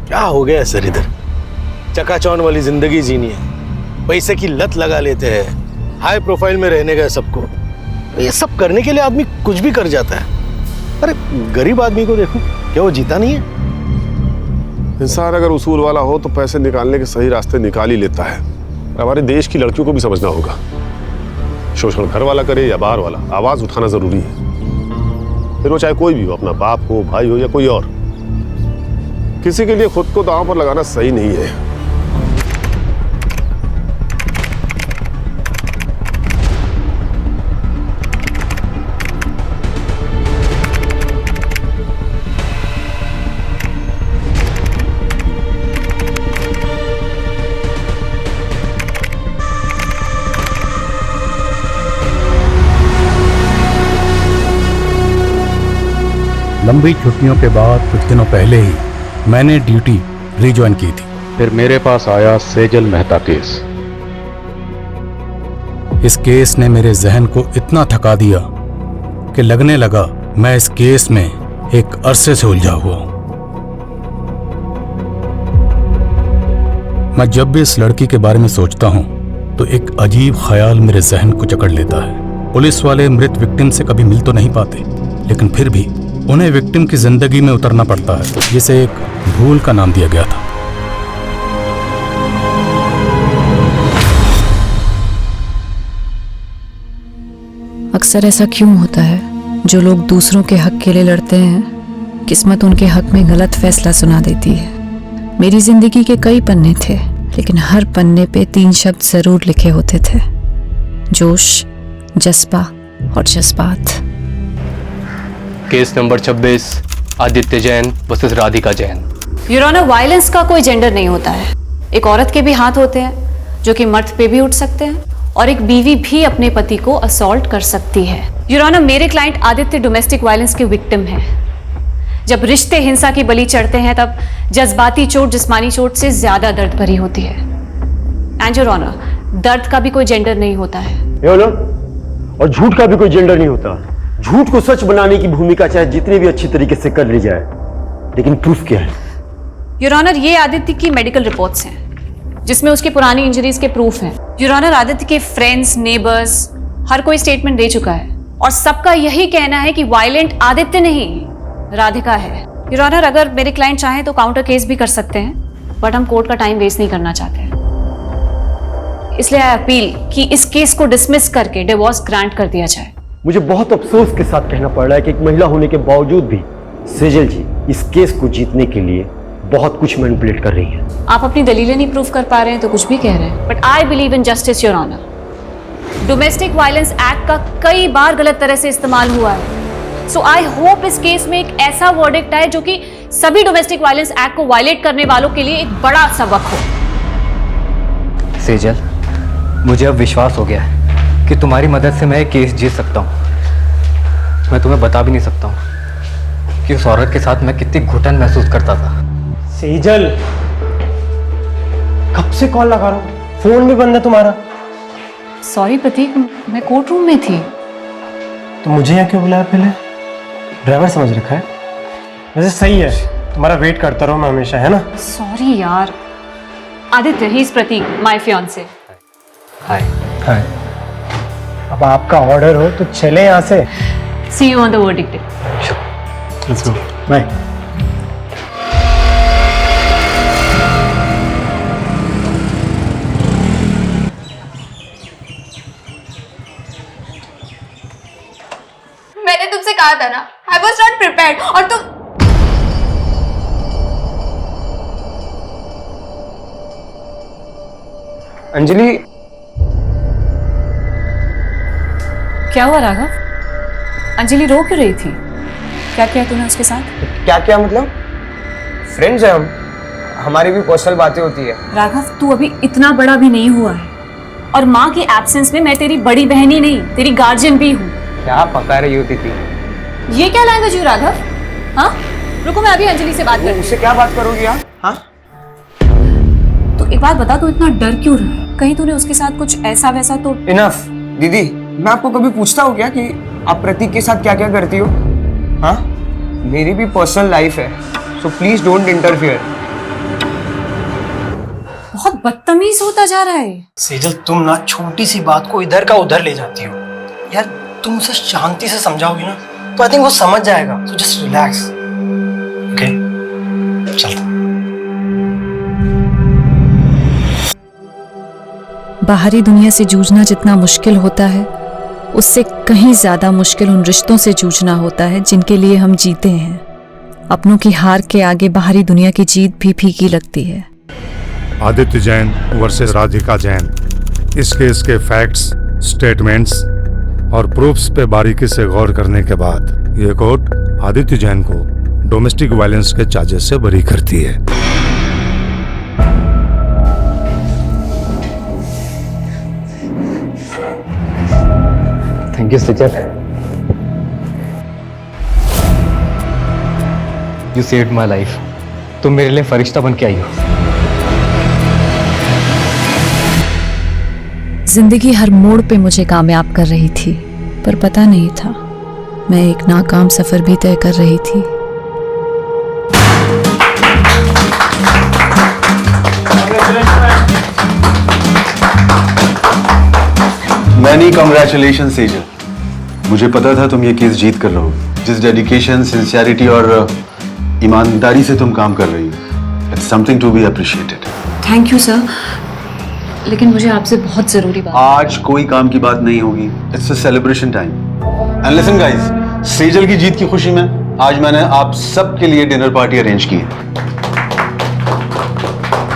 क्या हो गया सर? इधर चकाचौंध वाली जिंदगी जीनी है, पैसे की लत लगा लेते हैं, हाई प्रोफाइल में रहने का सबको। ये सब करने के लिए आदमी कुछ भी कर जाता है। अरे गरीब आदमी को देखो, क्या वो जीता नहीं है? इंसान अगर उसूल वाला हो तो पैसे निकालने के सही रास्ते निकाल ही लेता है। हमारे देश की लड़कियों को भी समझना होगा, शोषण घर वाला करे या बाहर वाला, आवाज उठाना जरूरी है। फिर वो चाहे कोई भी हो, अपना बाप हो, भाई हो या कोई और। किसी के लिए खुद को दांव पर लगाना सही नहीं है। लंबी छुट्टियों के बाद कुछ दिनों पहले ही मैंने ड्यूटी रिज्वाइन की थी। फिर मेरे पास आया सेजल मेहता केस। इस केस ने मेरे जहन को इतना थका दिया कि लगने लगा मैं इस केस में एक अरसे से उलझा हुआ हूं। मैं जब भी इस लड़की के बारे में सोचता हूं तो एक अजीब ख्याल मेरे जहन को जकड़ लेता है। पुलिस वाले मृत विक्टिम से कभी मिल तो नहीं पाते, लेकिन फिर भी उन्हें विक्टिम की जिंदगी में उतरना पड़ता है, जिसे एक भूल का नाम दिया गया था। अक्सर ऐसा क्यों होता है? जो लोग दूसरों के हक के लिए लड़ते हैं, किस्मत उनके हक में गलत फैसला सुना देती है। मेरी जिंदगी के कई पन्ने थे, लेकिन हर पन्ने पे 3 शब्द जरूर लिखे होते थे: जोश, जज्बा और जज्बात। Case number 26, Aditya Jain versus Radhika Jain. Your honour, violence का कोई जेंडर नहीं होता है। एक औरत के भी हाथ होते हैं जो कि मर्द पे भी उठ सकते हैं, और एक बीवी भी अपने पति को असॉल्ट कर सकती है। योर ऑनर, मेरे क्लाइंट आदित्य डोमेस्टिक वायलेंस के विक्टिम हैं। जब रिश्ते हिंसा की बलि चढ़ते हैं तब जज्बाती चोट जिस्मानी चोट से ज्यादा दर्द भरी होती है। एंड योर ऑनर, दर्द का भी कोई जेंडर नहीं होता है। योर ऑनर, और झूठ का भी कोई जेंडर नहीं होता। झूठ को सच बनाने की भूमिका चाहे जितनी भी अच्छी तरीके से कर ली जाए, लेकिन प्रूफ क्या है? योर ऑनर, ये आदित्य की मेडिकल रिपोर्ट्स हैं जिसमें उसकी पुरानी इंजरीज के प्रूफ हैं। योर ऑनर, आदित्य के फ्रेंड्स, नेबर्स हर कोई स्टेटमेंट दे चुका है और सबका यही कहना है कि वायलेंट आदित्य नहीं, राधिका है। योर ऑनर, अगर मेरे क्लाइंट चाहें तो काउंटर केस भी कर सकते हैं, बट हम कोर्ट का टाइम वेस्ट नहीं करना चाहते हैं। इसलिए आई अपील कि इस केस को डिसमिस करके डिवोर्स ग्रांट कर दिया जाए। मुझे बहुत अफसोस के साथ कहना पड़ रहा है कि एक महिला होने के बावजूद भी सेजल जी इस केस को जीतने के लिए बहुत कुछ मैनिपुलेट कर रही है। आप अपनी दलीलें नहीं प्रूव कर पा रहे हैं तो कुछ भी कह रहे हैं, but I believe in justice your honour. Domestic violence act का कई बार गलत तरह से इस्तेमाल हुआ है, सो आई होप इस केस में एक ऐसा वर्डिक्ट आए जो कि सभी डोमेस्टिक वायलेंस एक्ट को वायलेट करने वालों के लिए एक बड़ा सबक हो। सेजल, मुझे अब विश्वास हो गया है कि तुम्हारी मदद से मैं एक केस जीत सकता हूँ। मैं तुम्हें बता भी नहीं सकता हूँ कि उस औरत के साथ मैं कितनी घुटन महसूस करता था। सेजल, कब से कॉल लगा रहा हूँ, फोन भी बंद है तुम्हारा। सॉरी प्रतीक, मैं कोर्ट रूम में थी। तो मुझे यहाँ क्यों बुलाया? पहले ड्राइवर समझ रखा है। वैसे सही है, तुम्हारा वेट करता रहूँ मैं हमेशा, है ना? सॉरी यार। Aditya, he is Prateek, my fiance. Hi. Hi. अब आपका ऑर्डर हो तो चले यहाँ से। See you on the verdict day. Let's go. Bye. मैंने तुमसे कहा था ना, I was not prepared, और तुम अंजलि, क्या हुआ राघव? अंजलि रो क्यों रही थी? क्या किया तूने उसके साथ? क्या क्या मतलब? फ्रेंड्स हैं हम, हमारी भी पर्सनल बातें होती है। राघव, तू अभी इतना बड़ा भी नहीं हुआ है, और माँ की एब्सेंस में मैं तेरी बड़ी बहन ही नहीं, तेरी गार्जियन भी हूँ। क्या पका रही होती थी? ये क्या लैंग्वेज हुई राघव? हाँ, रुको मैं अभी अंजलि से बात करती। उससे क्या बात करोगी आप? हाँ? तो एक बात बता, तू इतना डर क्यों रहा है? कहीं तूने उसके साथ कुछ ऐसा वैसा तो? इनफ दीदी, मैं आपको कभी पूछता हूँ क्या कि आप प्रतीक के साथ क्या क्या करती हो? हाँ, मेरी भी पर्सनल लाइफ है, सो प्लीज डोंट इंटरफियर। बहुत बदतमीज होता जा रहा है। सेजल, तुम ना छोटी सी बात को इधर का उधर ले जाती हो। यार, तुम उसे शांति से समझाओगी ना तो आई थिंक वो समझ जाएगा। So just relax, okay? चल। बाहरी दुनिया से जूझना जितना मुश्किल होता है, उससे कहीं ज्यादा मुश्किल उन रिश्तों से जूझना होता है जिनके लिए हम जीते हैं। अपनों की हार के आगे बाहरी दुनिया की जीत भी फीकी लगती है। आदित्य जैन वर्सेस राधिका जैन। इस केस के फैक्ट्स, स्टेटमेंट्स और प्रूफ्स पे बारीकी से गौर करने के बाद ये कोर्ट आदित्य जैन को डोमेस्टिक वायलेंस के चार्जेस से बरी करती है। Thank you Sejal, you saved my life. तुम मेरे लिए फरिश्ता बन के आई हो। जिंदगी हर मोड़ पे मुझे कामयाब कर रही थी, पर पता नहीं था मैं एक नाकाम सफर भी तय कर रही थी। मैनी कांग्रेचुलेशन सेजल, मुझे पता था तुम ये केस जीत कर रहोगे। जिस डेडिकेशन, सिंसियरिटी और ईमानदारी से तुम काम कर रही हो, it's something to be appreciated. Thank you sir, लेकिन मुझे आपसे बहुत जरूरी बात। आज कोई काम की बात नहीं होगी, it's a celebration time. And listen guys, Sejal की जीत की खुशी में आज मैंने आप सब के लिए डिनर पार्टी अरेंज की है।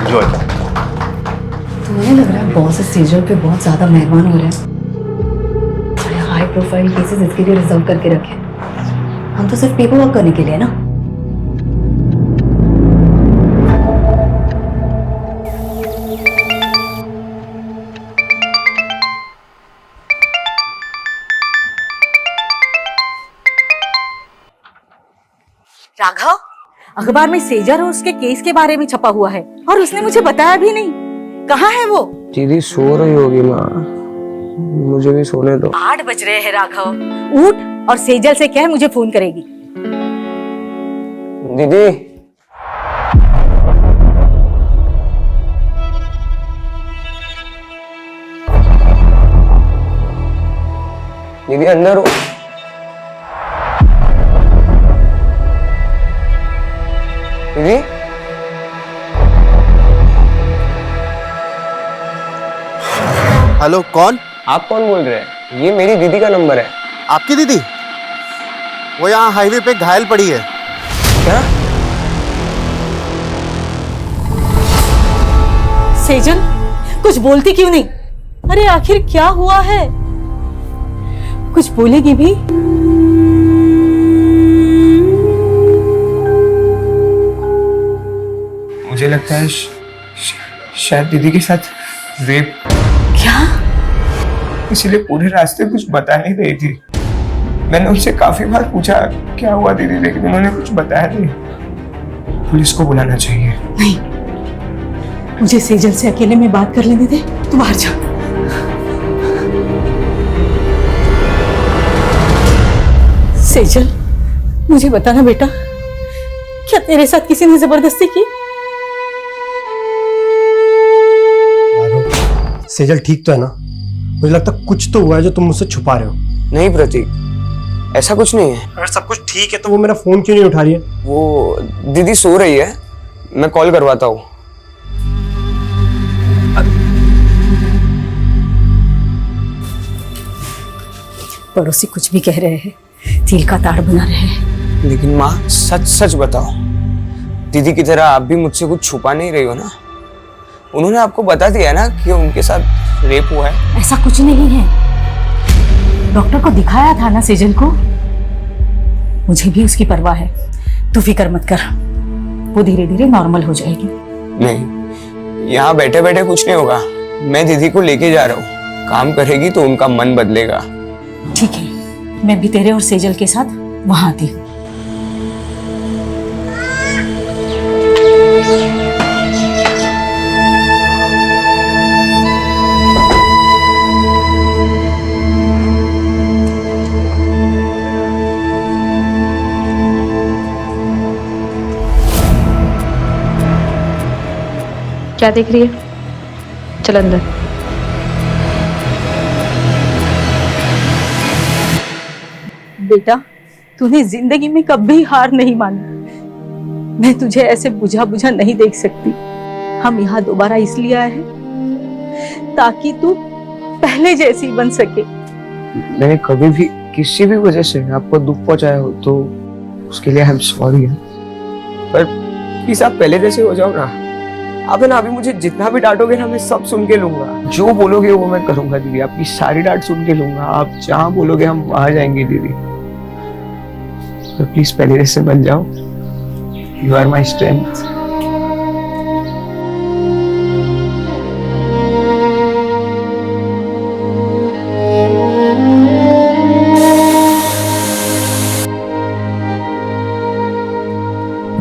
एंजॉय। तुम्हें लग रहा है बॉस सेजल पे बहुत ज्यादा मेहमान हो रहे हैं। थोड़े हाई प्रोफाइल केसेस इसके लिए रिजर्व करके रखे। हम तो सिर्फ पेपर वर्क करने के लिए ना। राघव, अखबार में सेजल और उसके केस के बारे में छपा हुआ है और उसने मुझे बताया भी नहीं। कहाँ है वो? दीदी सो रही होगी माँ, मुझे भी सोने दो। 8 बज रहे हैं राघव, उठ और सेजल से कह मुझे फोन करेगी। दीदी दीदी अंदर हो। दीदी हेलो, कौन? आप कौन बोल रहे हैं? ये मेरी दीदी का नंबर है। आपकी दीदी? वो यहाँ हाईवे पे घायल पड़ी है। क्या? सेजल, कुछ बोलती क्यों नहीं? अरे आखिर क्या हुआ है? कुछ बोलेगी भी? मुझे लगता है शायद दीदी के साथ रेप। क्या? इसीलिए पूरे रास्ते कुछ बता नहीं रही थी। मैंने उनसे काफी बार पूछा क्या हुआ दीदी, लेकिन उन्होंने कुछ बताया नहीं। पुलिस को बुलाना चाहिए। नहीं, मुझे सेजल से अकेले में बात कर लेने दे। तू बाहर जा। सेजल, मुझे बताना बेटा, क्या तेरे साथ किसी ने जबरदस्ती की? सेजल ठीक तो है ना? मुझे लगता है कुछ तो हुआ है जो तुम मुझसे छुपा रहे हो। नहीं प्रतीक, ऐसा कुछ नहीं है। अगर सब कुछ ठीक है तो वो मेरा फोन क्यों नहीं उठा रही है? वो दीदी सो रही है, मैं कॉल करवाता हूँ। पड़ोसी कुछ भी कह रहे हैं, तिल का ताड़ बना रहे हैं। लेकिन माँ सच सच बताओ, दीदी की तरह आप भी मुझसे कुछ छुपा नहीं रही हो ना? उन्होंने आपको बता दिया ना कि उनके साथ रेप हुआ है। ऐसा कुछ नहीं है, डॉक्टर को दिखाया था ना सेजल को। मुझे भी उसकी परवाह है, तू फिक्र मत कर, वो धीरे धीरे नॉर्मल हो जाएगी। नहीं, यहाँ बैठे बैठे कुछ नहीं होगा। मैं दीदी को लेके जा रहा हूँ, काम करेगी तो उनका मन बदलेगा। ठीक है, मैं भी तेरे और सेजल के साथ वहां आती हूँ। क्या देख रही है? चल अंदर। बेटा, तूने जिंदगी में कभी हार नहीं मानी। मैं तुझे ऐसे बुझा बुझा नहीं देख सकती। हम यहाँ दोबारा इसलिए आए हैं ताकि तू पहले जैसी बन सके। मैंने कभी भी किसी भी वजह से आपको दुख पहुंचाया हो तो उसके लिए आई एम सॉरी। पर प्लीज आप पहले जैसे हो जाओ ना। आप है ना, अभी मुझे जितना भी डांटोगे ना, मैं सब सुन के लूंगा। जो बोलोगे वो मैं करूंगा दीदी, आपकी सारी डांट सुन के लूंगा। आप जहाँ बोलोगे हम वहां जाएंगे दीदी। तो प्लीज पहले जैसे बन जाओ। You are my strength.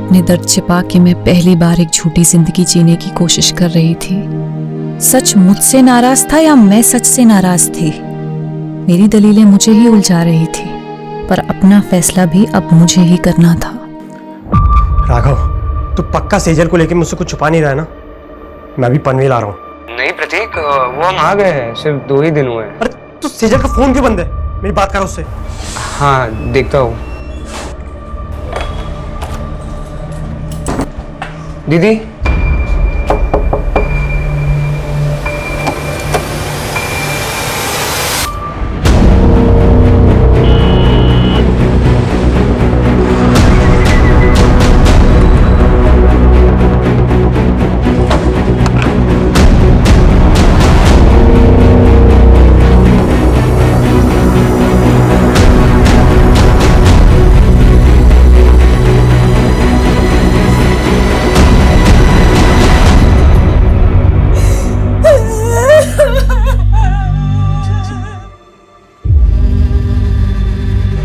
अपने दर्द छिपा के मैं पहली बार एक झूठी जिंदगी जीने की कोशिश कर रही थी। सच मुझसे नाराज था या मैं सच से नाराज थी? मेरी दलीलें मुझे ही उलझा रही थी, पर अपना फैसला भी अब मुझे ही करना था। राघव, तू पक्का सेजल को लेके मुझसे कुछ छुपा नहीं रहा है ना? मैं भी पनवेल आ रहा हूँ। नहीं प्रतीक, वो हम आ गए हैं, सिर्फ 2 ही दिन हुए हैं। अरे तू सेजल का फोन क्यों बंद है? मेरी बात करो उससे। हाँ देखता हूँ। दीदी,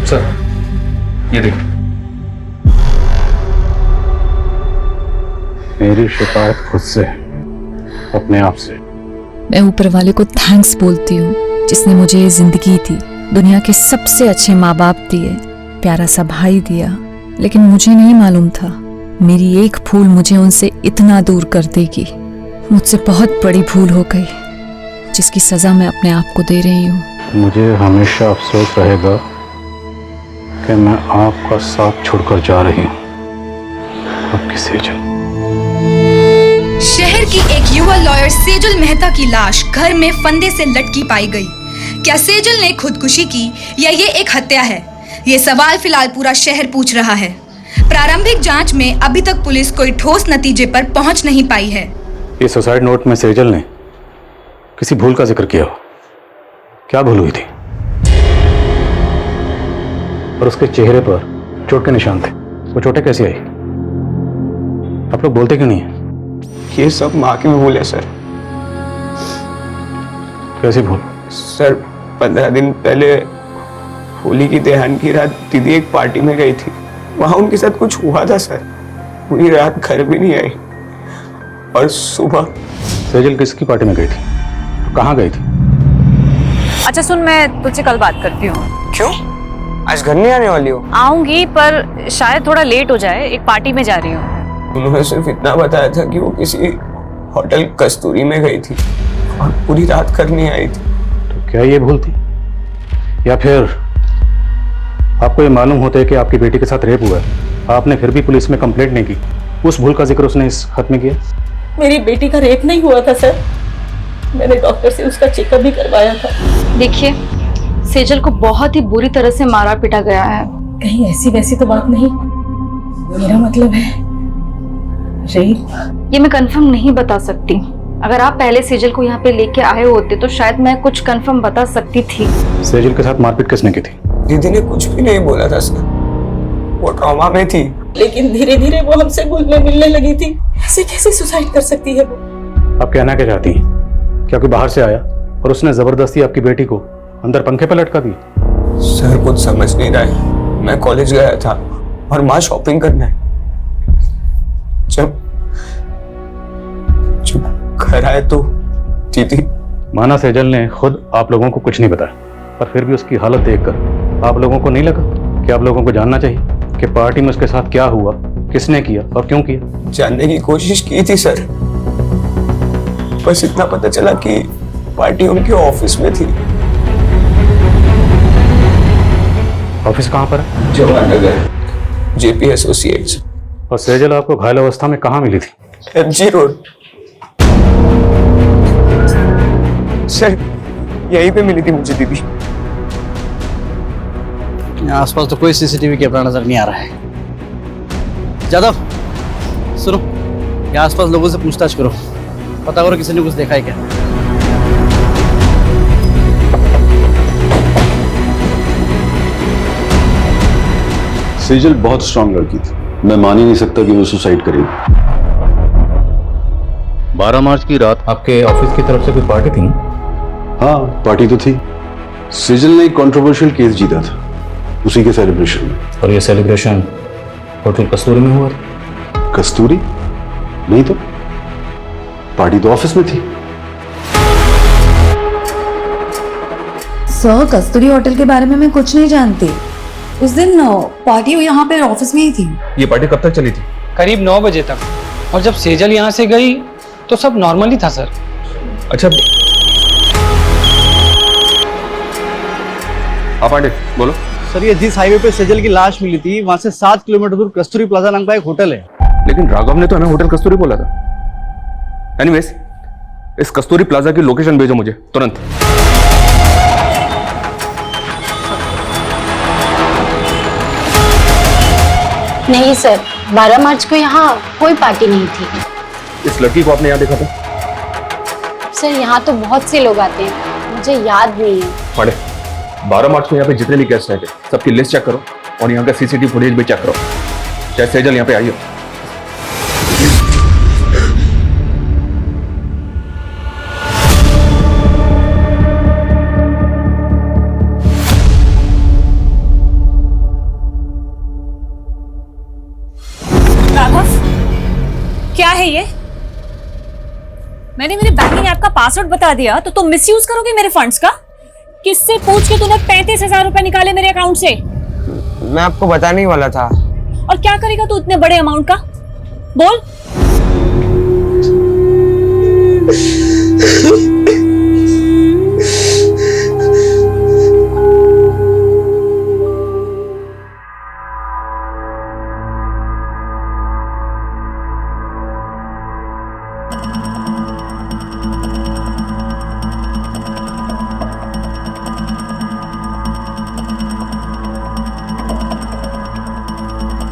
सर ये देखो। मेरी शिकायत खुद से, अपने आप से। मैं ऊपर वाले को थैंक्स बोलती हूँ जिसने मुझे ये जिंदगी दी, दुनिया के सबसे अच्छे माँ बाप दिए, प्यारा सा भाई दिया। लेकिन मुझे नहीं मालूम था मेरी एक भूल मुझे उनसे इतना दूर कर देगी। मुझसे बहुत बड़ी भूल हो गई जिसकी सजा मैं अपने आप को दे रही हूँ। मुझे हमेशा अफसोस रहेगा कि मैं आपका साथ छोड़कर जा रही हूँ। आपकी सेजल। शहर की एक युवा लॉयर सेजल मेहता की लाश घर में फंदे से लटकी पाई गई। क्या सेजल ने खुदकुशी की या ये एक हत्या है? ये सवाल फिलहाल पूरा शहर पूछ रहा है। प्रारंभिक जांच में अभी तक पुलिस कोई ठोस नतीजे पर पहुंच नहीं पाई है। ये सुसाइड नोट में सेजल ने किसी भूल का जिक्र किया। क्या भूल हुई थी? और उसके चेहरे पर चोट के निशान थे। वो चोटें कैसी आई? आप लोग बोलते क्यों नहीं है? ये सब माँ की भूल है सर। कैसी भूल? सर 15 दिन पहले होली की त्योहार की रात दीदी एक पार्टी में गई थी। वहां उनके साथ कुछ हुआ था सर। पूरी रात घर भी नहीं आई और सुबह। सेजल किसकी पार्टी में गई थी? कहाँ गई थी? अच्छा सुन, मैं तुझसे कल बात करती हूँ। क्यों? आज घर नहीं आने वाली हो? आऊंगी पर शायद थोड़ा लेट हो जाए, एक पार्टी में जा रही हूँ। उन्होंने सिर्फ इतना बताया था कि वो किसी होटल कस्तूरी में गई थी और पूरी रात घर नहीं आई थी। तो क्या ये भूल थी? या फिर आपको ये मालूम होता है कि आपकी बेटी के साथ रेप हुआ है, आपने फिर भी पुलिस में कंप्लेंट नहीं की? उस भूल का जिक्र उसने इस खत में किया। मेरी बेटी का रेप नहीं हुआ था सर। मैंने डॉक्टर से उसका चेकअप भी करवाया था। देखिए, सेजल को बहुत ही बुरी तरह से मारा पीटा गया है। कहीं ऐसी वैसी तो बात नहीं? मेरा मतलब है रेप। ये मैं कंफर्म नहीं बता सकती। अगर आप पहले सेजल को यहाँ पे लेके आए होते तो शायद मैं कुछ कंफर्म बता सकती थी। सेजल के साथ मारपीट किसने की थी? दीदी ने कुछ भी नहीं बोला था सर। वो ट्रॉमा में थी। लेकिन धीरे धीरे वो हमसे घुलने मिलने लगी थी। ऐसे कैसे सुसाइड कर सकती है वो? आप कहना क्या चाहती हैं? क्या कोई बाहर से आया और उसने जबरदस्ती आपकी बेटी को अंदर पंखे पर लटका दिया? सर कुछ समझ नहीं रहा है। मैं कॉलेज गया था और माँ शॉपिंग करने। जब घर आए तो दीदी। माना सेजल ने खुद आप लोगों को कुछ नहीं बताया, पर फिर भी उसकी हालत देखकर आप लोगों को नहीं लगा कि आप लोगों को जानना चाहिए कि पार्टी में उसके साथ क्या हुआ, किसने किया और क्यों किया? जानने की कोशिश की थी सर। बस इतना पता चला कि पार्टी उनके ऑफिस में थी। ऑफिस कहाँ पर है? Jawahar Nagar, JP associates. और सेजल आपको घायल अवस्था में कहाँ मिली थी? MG road. सर यहीं पे मिली थी मुझे दीदी। आसपास तो कोई सीसीटीवी कैमरा नजर नहीं आ रहा है। जादव सुनो, यहाँ आसपास लोगों से पूछताछ करो, पता करो किसी ने कुछ देखा है क्या। सेजल बहुत स्ट्रांग लड़की थी। मैं मान ही नहीं सकता कि वो सुसाइड करेगी। 12 मार्च की रात आपके ऑफिस की तरफ से कोई पार्टी थी? हाँ, पार्टी तो थी। सेजल ने एक कंट्रोवर्शियल केस जीता था, उसी के सेलिब्रेशन में। और ये सेलिब्रेशन होटल कस्तूरी में हुआ था? कस्तूरी नहीं तो पार्टी तो ऑफिस में थी। सर, कस्तूरी होटल के बारे में मैं कुछ नहीं जानती। उस दिन पार्टी यहाँ पे ऑफिस में ही थी। ये पार्टी कब तक चली थी? करीब 9 बजे तक। और जब सेजल यहाँ से गई तो सब नॉर्मल ही था सर। अच्छा, आप आंटे बोलो। सर ये जिस हाईवे पे सेजल की लाश मिली थी वहां से 7 किलोमीटर दूर कस्तूरी प्लाजा नाम का एक होटल है। लेकिन राघव ने तो हमें होटल कस्तूरी बोला था। एनीवेज, इस कस्तूरी प्लाजा की लोकेशन भेजो मुझे तुरंत। नहीं सर, 12 मार्च को यहाँ कोई पार्टी नहीं थी। इस लड़की को आपने यहाँ देखा था? सर यहाँ तो बहुत से लोग आते हैं, मुझे याद नहीं है। पढ़े 12 मार्च को यहाँ पे जितने भी गेस्ट आए थे सबकी लिस्ट चेक करो और यहाँ का सीसीटीवी फुटेज भी चेक करो। चाहे सेजल यहाँ पे आई हो। राघव, क्या है ये? मैंने मेरे बैंकिंग ऐप का पासवर्ड बता दिया तो तुम मिसयूज करोगे मेरे फंड्स का? किससे पूछ के तूने 35,000 रुपए निकाले मेरे अकाउंट से? मैं आपको बताने ही वाला था। और क्या करेगा तू इतने बड़े अमाउंट का? बोल।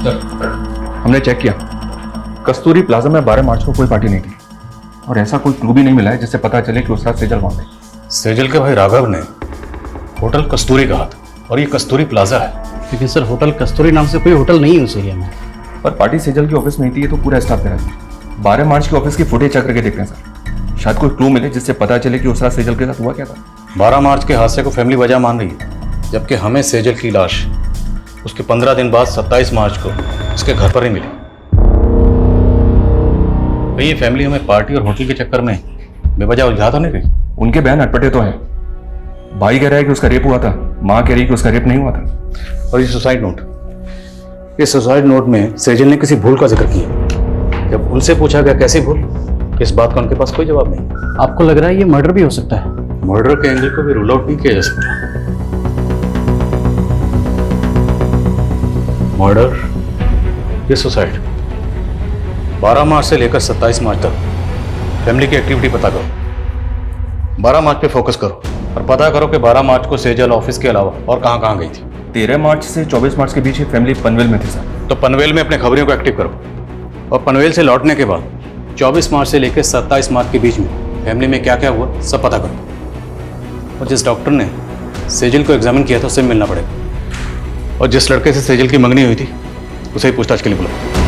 हमने चेक किया, कस्तूरी प्लाजा में 12 मार्च को कोई पार्टी नहीं थी और ऐसा कोई क्लू भी नहीं मिला है जिससे पता चले कि उस रात सेजल वहां थे। सेजल के भाई राघव ने होटल कस्तूरी कहा था और ये कस्तूरी प्लाजा है। लेकिन सर होटल कस्तूरी नाम से कोई होटल नहीं है उस एरिया में। पर पार्टी सेजल की ऑफिस में ही थी, ये तो पूरा स्टाफ करा था। 12 मार्च की ऑफिस की फुटेज चेक करके देखते हैं सर, शायद कोई क्लू मिले जिससे पता चले कि उस रात सेजल के साथ हुआ क्या था। 12 मार्च के हादसे को फैमिली वजह मान रही है, जबकि हमें सेजल की लाश उसके 15 दिन बाद 27 मार्च को उसके घर पर ही मिली। भाई ये फैमिली हमें पार्टी और होटल के चक्कर में बेवजह उलझा तो नहीं रही। उनके बयान अटपटे तो हैं। भाई कह रहा है कि उसका रेप हुआ था, माँ कह रही है कि उसका रेप नहीं हुआ था। और ये सुसाइड नोट, इस सुसाइड नोट में सेजल ने किसी भूल का जिक्र किया। जब उनसे पूछा गया कैसी भूल, इस बात का उनके पास कोई जवाब नहीं। आपको लग रहा है ये मर्डर भी हो सकता है? मर्डर के एंगल को भी रूल आउट नहीं किया जा सकता। मर्डर या सुसाइड, 12 मार्च से लेकर 27 मार्च तक फैमिली की एक्टिविटी पता करो। 12 मार्च पे फोकस करो और पता करो कि 12 मार्च को सेजल ऑफिस के अलावा और कहाँ कहाँ गई थी। 13 मार्च से 24 मार्च के बीच ये फैमिली पनवेल में थी सर। तो पनवेल में अपने खबरियों को एक्टिव करो और पनवेल से लौटने के बाद 24 मार्च से लेकर 27 मार्च के बीच में फैमिली में क्या क्या हुआ सब पता करो। और जिस डॉक्टर ने सेजल को एग्जामिन किया था उससे मिलना पड़ेगा, और जिस लड़के से सेजल की मंगनी हुई थी उसे ही पूछताछ के लिए बुलाओ।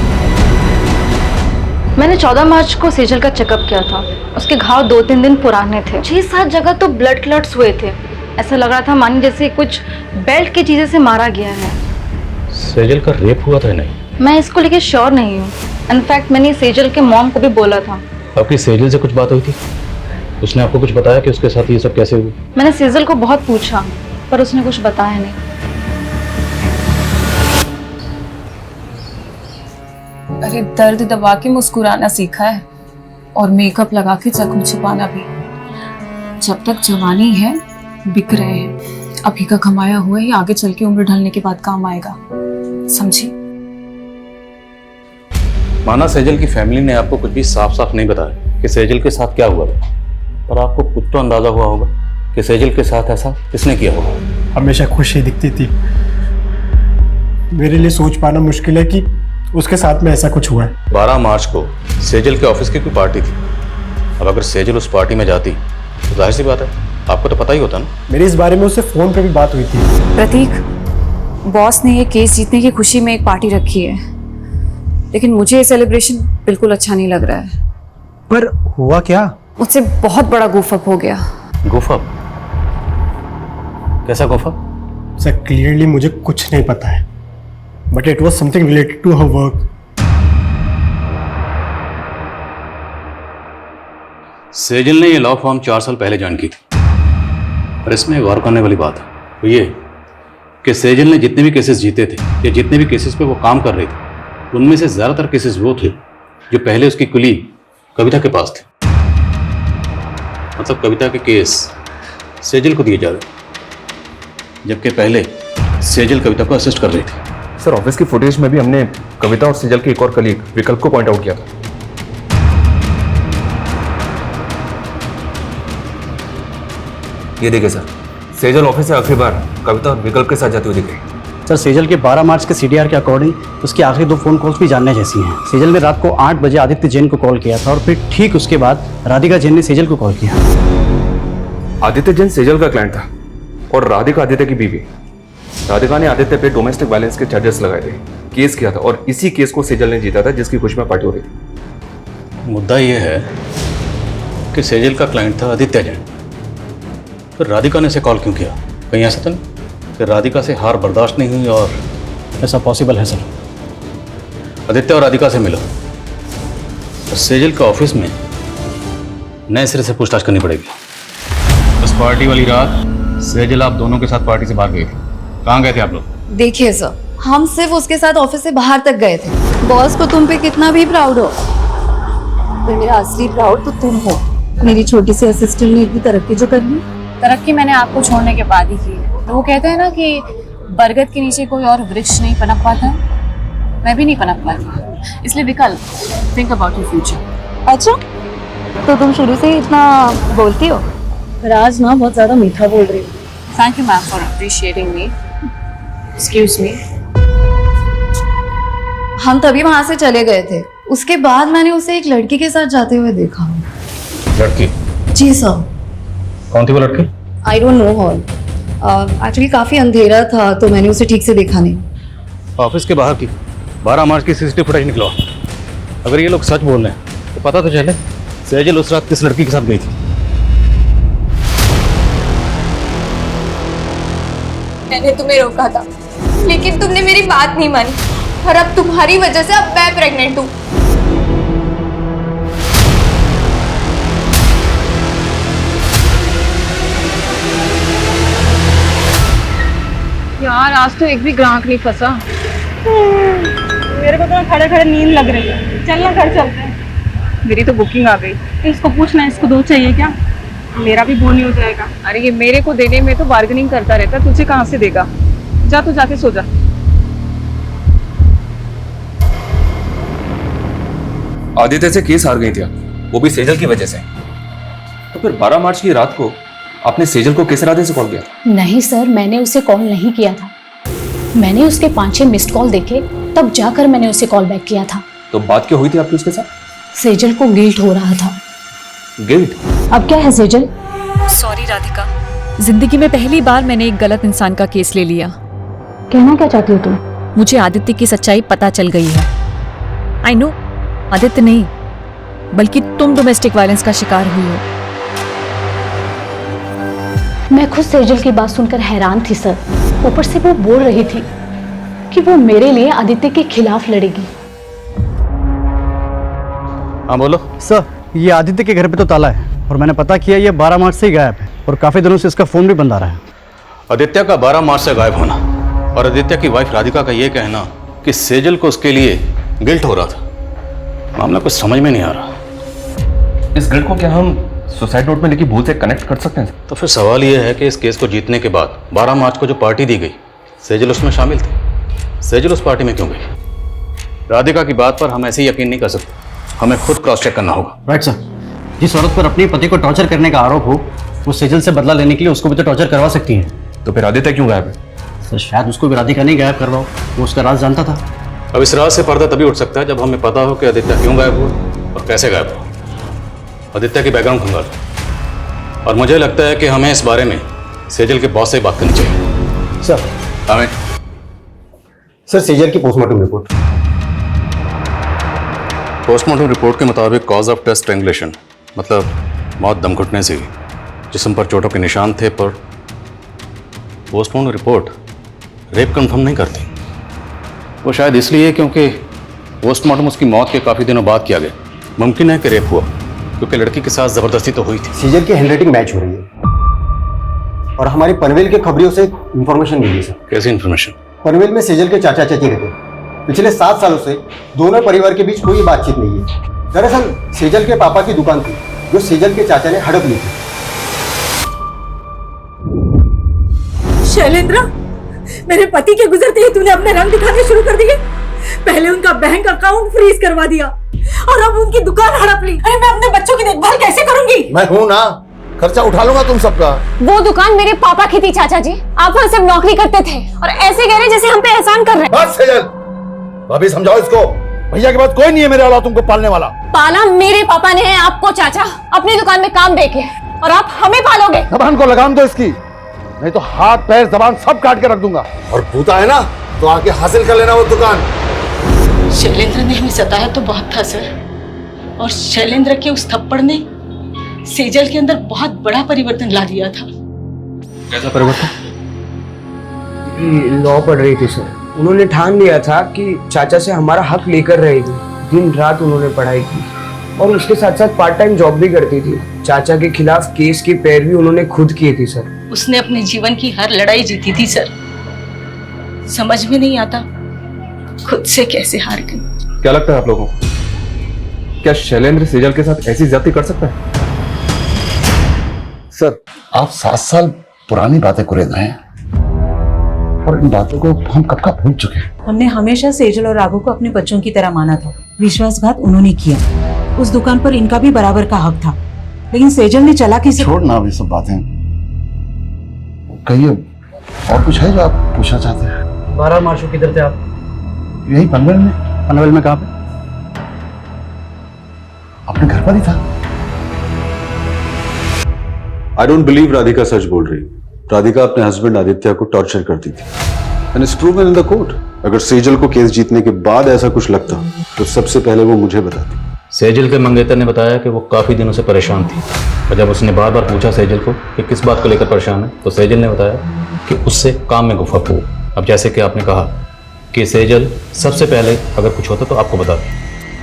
मैंने 14 मार्च को सेजल का चेकअप किया था। उसके घाव 2-3 दिन पुराने थे। 6-7 जगह तो ब्लड क्लॉट्स हुए थे। ऐसा लग रहा था मानी जैसे कुछ बेल्ट की चीजें से मारा गया है। सेजल का रेप हुआ था नहीं? मैं इसको लेके श्योर नहीं हूँ। इनफैक्ट मैंने सेजल के मॉम को भी बोला था। आपकी सेजल से कुछ बात हुई थी? उसने आपको कुछ बताया कि उसके साथ ये सब कैसे हुआ? मैंने सेजल को बहुत पूछा पर उसने कुछ बताया नहीं। अरे दर्द दबा के मुस्कुराना सीखा है और मेकअप लगा के जख्म छुपाना भी। जब तक जवानी है बिक रहे हैं, अभी का कमाया हुआ ही आगे चल के उम्र ढलने के बाद काम आएगा, समझी? माना सेजल की फैमिली ने आपको कुछ भी साफ साफ नहीं बताया कि सेजल के साथ क्या हुआ था, पर आपको कुछ तो अंदाजा हुआ होगा कि सेजल के साथ ऐसा किसने किया होगा। हमेशा खुश ही दिखती थी। मेरे लिए सोच पाना मुश्किल है कि उसके साथ में ऐसा कुछ हुआ है। 12 मार्च को सेजल के ऑफिस की कोई पार्टी थी। अब अगर सेजल उस पार्टी में जाती तो जाहिर सी बात है आपको तो पता ही होता ना। मेरी इस बारे में उससे फोन पे भी बात हुई थी। प्रतीक, बॉस ने ये केस जीतने की खुशी में एक पार्टी रखी है, लेकिन मुझे ये सेलिब्रेशन बिल्कुल अच्छा नहीं लग रहा है। पर हुआ क्या? मुझसे बहुत बड़ा गूफअप हो गया। गूफअप? कैसा गूफअप? सर क्लियरली मुझे कुछ नहीं पता है, but it was something related to her work. Sejal ने ये लॉ फॉर्म 4 साल पहले ज्वाइन की थी, और इसमें गौर करने वाली बात है वो ये कि सेजल ने जितने भी केसेस जीते थे या जितने भी केसेस पे वो काम कर रही थी, उनमें से ज़्यादातर केसेस वो थे जो पहले उसकी कुली कविता के पास थे। मतलब कविता के केस सेजल को दिए जा रहे, जबकि पहले सेजल कविता को असिस्ट कर रही थी। सर ऑफिस की फुटेज में भी हमने कविता और सेजल के एक और कलीग विकल्प को पॉइंट आउट किया था। ये देखिए सर, सेजल ऑफिस से आखिरी बार कविता और विकल्प के साथ जाती हुई दिख रही। सर सेजल के 12 मार्च के CDR के अकॉर्डिंग उसकी आखिरी 2 फोन कॉल्स भी जानने जैसी हैं। सेजल ने रात को 8 बजे आदित्य जैन को कॉल किया था और फिर ठीक उसके बाद राधिका जैन ने सेजल को कॉल किया। आदित्य जैन सेजल का क्लाइंट था और राधिका आदित्य की बीवी। राधिका ने आदित्य पे डोमेस्टिक वायलेंस के चार्जेस लगाए थे, केस किया था और इसी केस को सेजल ने जीता था जिसकी खुशी में पार्टी हो रही थी। मुद्दा यह है कि सेजल का क्लाइंट था आदित्य जैन, फिर राधिका ने इसे कॉल क्यों किया? कहीं ऐसा तो नहीं कि राधिका से हार बर्दाश्त नहीं हुई? और ऐसा पॉसिबल है सर। आदित्य और राधिका से मिलो और सेजल के ऑफिस में नए सिरे से पूछताछ करनी पड़ेगी। उस पार्टी वाली रात सेजल आप दोनों के साथ पार्टी से बाहर गए थे, कहाँ गए थे आप लोग? देखिए सर, हम सिर्फ उसके साथ ऑफिस से बाहर तक गए थे। बॉस को तुम पे कितना भी प्राउड हो, पर मेरा असली प्राउड तो तुम हो। मेरी छोटी सी असिस्टेंट ने इतनी तरक्की जो कर ली। तरक्की मैंने आपको छोड़ने के बाद ही की है। तो वो कहते हैं ना कि बरगद के नीचे कोई और वृक्ष नहीं पनप पाता, मैं भी नहीं पनप पाती। इसलिए विकल्प, थिंक अबाउट योर फ्यूचर। अच्छा, तो तुम शुरू से ही इतना बोलती हो? राज ना बहुत ज्यादा मीठा बोल रही हूँ। Thank you ma'am for appreciating me. Excuse me. हम तभी वहां से चले गए थे। उसके बाद मैंने उसे एक लड़की के साथ जाते हुए देखा। लड़की? जी सर। कौन थी वो लड़की? I don't know her. Actually काफी अंधेरा था तो मैंने उसे ठीक से देखा नहीं। ऑफिस के बाहर की 12 मार्च की सीसीटीवी फुटेज निकलवा। अगर ये लोग सच बोल रहे हैं तो पता तो चले सेजल उस रात किस लड़की के साथ गई थी। मैंने तुम्हें रोका था लेकिन तुमने मेरी बात नहीं मानी और अब तुम्हारी वजह से अब मैं प्रेग्नेंट हूँ। यार आज तो एक भी ग्राहक नहीं फंसा। मेरे को तो खड़े खड़े नींद लग रही है। चलना घर चलते हैं। मेरी तो बुकिंग आ गई। इसको पूछना इसको 2 चाहिए क्या? मेरा भी बोनी हो जाएगा। अरे ये मेरे को देने में तो बार्गेनिंग करता रहता, तुझे कहाँ से देगा? जा तू जाके सो जा। आदित्य से केस हार गई थी, वो भी सेजल की वजह से। तो फिर 12 मार्च की रात को आपने सेजल को किस इरादे से कॉल किया? नहीं सर, मैंने उसे कॉल नहीं किया था। मैंने उसके 5-6 मिस्ड कॉल देखे तब जाकर मैंने उसे कॉल बैक किया था। तो बात क्या हुई थी आपकी उसके साथ? सेजल को गिल्ट हो रहा था। गिल्ट? अब क्या है सेजल? सॉरी राधिका, जिंदगी में पहली बार मैंने एक गलत इंसान का केस ले लिया। कहना क्या चाहती हो तुम? मुझे आदित्य की सच्चाई पता चल गई है। आई नो, आदित्य नहीं बल्कि तुम डोमेस्टिक वायलेंस का शिकार हुई हो। मैं खुद सेजल की बात सुनकर हैरान थी सर। ऊपर से वो बोल रही थी कि वो मेरे लिए आदित्य के खिलाफ लड़ेगी। हाँ बोलो। सर ये आदित्य के घर पे तो ताला है और मैंने पता किया ये 12 मार्च से ही गायब है और काफी दिनों से इसका फोन भी बंद आ रहा है। आदित्य का 12 मार्च से गायब होना और आदित्य की वाइफ राधिका का ये कहना कि सेजल को उसके लिए गिल्ट हो रहा था, मामला कुछ समझ में नहीं आ रहा। इस गिल्ट को क्या हम सुसाइड नोट में लिखी भूल से कनेक्ट कर सकते हैं? तो फिर सवाल यह है कि इस केस को जीतने के बाद 12 मार्च को जो पार्टी दी गई, सेजल उसमें शामिल थी। सेजल उस पार्टी में क्यों गई? राधिका की बात पर हम ऐसे ही यकीन नहीं कर सकते, हमें खुद क्रॉस चेक करना होगा। Right sir. जिस औरत पर अपने पति को टॉर्चर करने का आरोप हो वो सेजल से बदला लेने के लिए उसको भी तो टॉर्चर करवा सकती है। तो फिर आदित्य क्यों गायब है? सर शायद उसको भी राधिका नहीं गायब करवाओ, वो उसका राज जानता था। अब इस राज से पर्दा तभी उठ सकता है जब हमें पता हो कि आदित्य क्यों गायब हुआ और कैसे गायब हुआ। आदित्य की बैकग्राउंड खंगाल और मुझे लगता है कि हमें इस बारे में सेजल के बॉस से बात करनी चाहिए। सर हमें सर सेजल की पोस्टमार्टम रिपोर्ट। पोस्टमार्टम रिपोर्ट के मुताबिक कॉज ऑफ डेथ स्ट्रैंगुलेशन, मतलब मौत दम घुटने से हुई। जिस्म पर चोटों के निशान थे, पर पोस्टमार्टम रिपोर्ट रेप कंफर्म नहीं करती। वो शायद इसलिए क्योंकि पोस्टमार्टम उसकी मौत के काफ़ी दिनों बाद किया गया। मुमकिन है कि रेप हुआ क्योंकि लड़की के साथ ज़बरदस्ती तो हुई थी। सेजल की हैंडराइटिंग मैच हो रही है और हमारी पनवेल के खबरियों से इंफॉर्मेशन मिली सर। कैसी इंफॉर्मेशन? पनवेल में सेजल के चाचा चाची रहते हैं। पिछले 7 सालों से दोनों परिवार के बीच कोई बातचीत नहीं है। दरअसल सेजल के पापा की दुकान थी जो सेजल के चाचा ने हड़प ली थी। शैलेंद्र, मेरे पति के गुजरते ही तूने अपने रंग दिखाने शुरू कर दिए। पहले उनका बैंक अकाउंट फ्रीज करवा दिया और अब उनकी दुकान हड़प ली। अरे मैं अपने बच्चों की देखभाल कैसे करूंगी? मैं हूं ना, खर्चा उठा लूंगा तुम सबका। वो दुकान मेरे पापा की थी चाचा जी, आप वहाँ सिर्फ नौकरी करते थे और ऐसे कह रहे जैसे हम पे एहसान कर रहे हैं। बस सेजल, भाभी समझाओ इसको। भैया के बाद कोई नहीं है मेरे अलावा तुमको पालने वाला। पाला मेरे पापा ने है आपको चाचा, अपनी दुकान में काम देके, और आप हमें पालोगे। जबान को लगाम दो इसकी, नहीं तो हाथ पैर जबान सब काट के रख दूंगा। और भूता है ना तो आके हासिल कर लेना वो दुकान। शैलेंद्र ने हमें सताया तो बहुत था सर, और शैलेंद्र के उस थप्पड़ ने सेजल के अंदर बहुत बड़ा परिवर्तन ला दिया था। कैसा परिवर्तन? लॉ पढ़ रही थी सर। उन्होंने ठान लिया था कि चाचा से हमारा हक लेकर रहेगी। दिन रात उन्होंने पढ़ाई की और उसके साथ साथ पार्ट टाइम जॉब भी करती थी। चाचा के खिलाफ केस की पैरवी उन्होंने खुद की थी सर। उसने अपने जीवन की हर लड़ाई जीती थी सर। समझ में नहीं आता खुद से कैसे हार गई। क्या लगता है आप लोगों को, क्या शैलेंद्र सेजल के साथ ऐसी ज्यादती कर सकता है? सर आप 7 साल पुरानी बातें कुरेद रहे हैं और इन बातों को हम कब का भूल चुके हैं। हमने हमेशा सेजल और राघव को अपने बच्चों की तरह माना था। विश्वासघात उन्होंने किया। उस दुकान पर इनका भी बराबर का हक था, लेकिन सेजल ने चालाकी से। छोड़ना अब ये सब बातें, कहिए और कुछ है जो आप पूछना चाहते हैं? 12 मार्च को किधर थे आप? यही पनवेल में। पनवेल में कहाँ पे? अपने घर पर ही था। आई डोंट बिलीव राधिका सच बोल रही। राधिका अपने हस्बैंड आदित्य को टॉर्चर करती थी and it's proven in the court. अगर सेजल को केस जीतने के बाद ऐसा कुछ लगता तो सबसे पहले वो मुझे बताती। सेजल के मंगेतर ने बताया कि वो काफ़ी दिनों से परेशान थी और जब उसने बार बार पूछा सेजल को कि किस बात को लेकर परेशान है तो सेजल ने बताया कि उससे काम में गुफ्तगू हो। अब जैसे कि आपने कहा कि सेजल सबसे पहले अगर कुछ होता तो आपको बताती,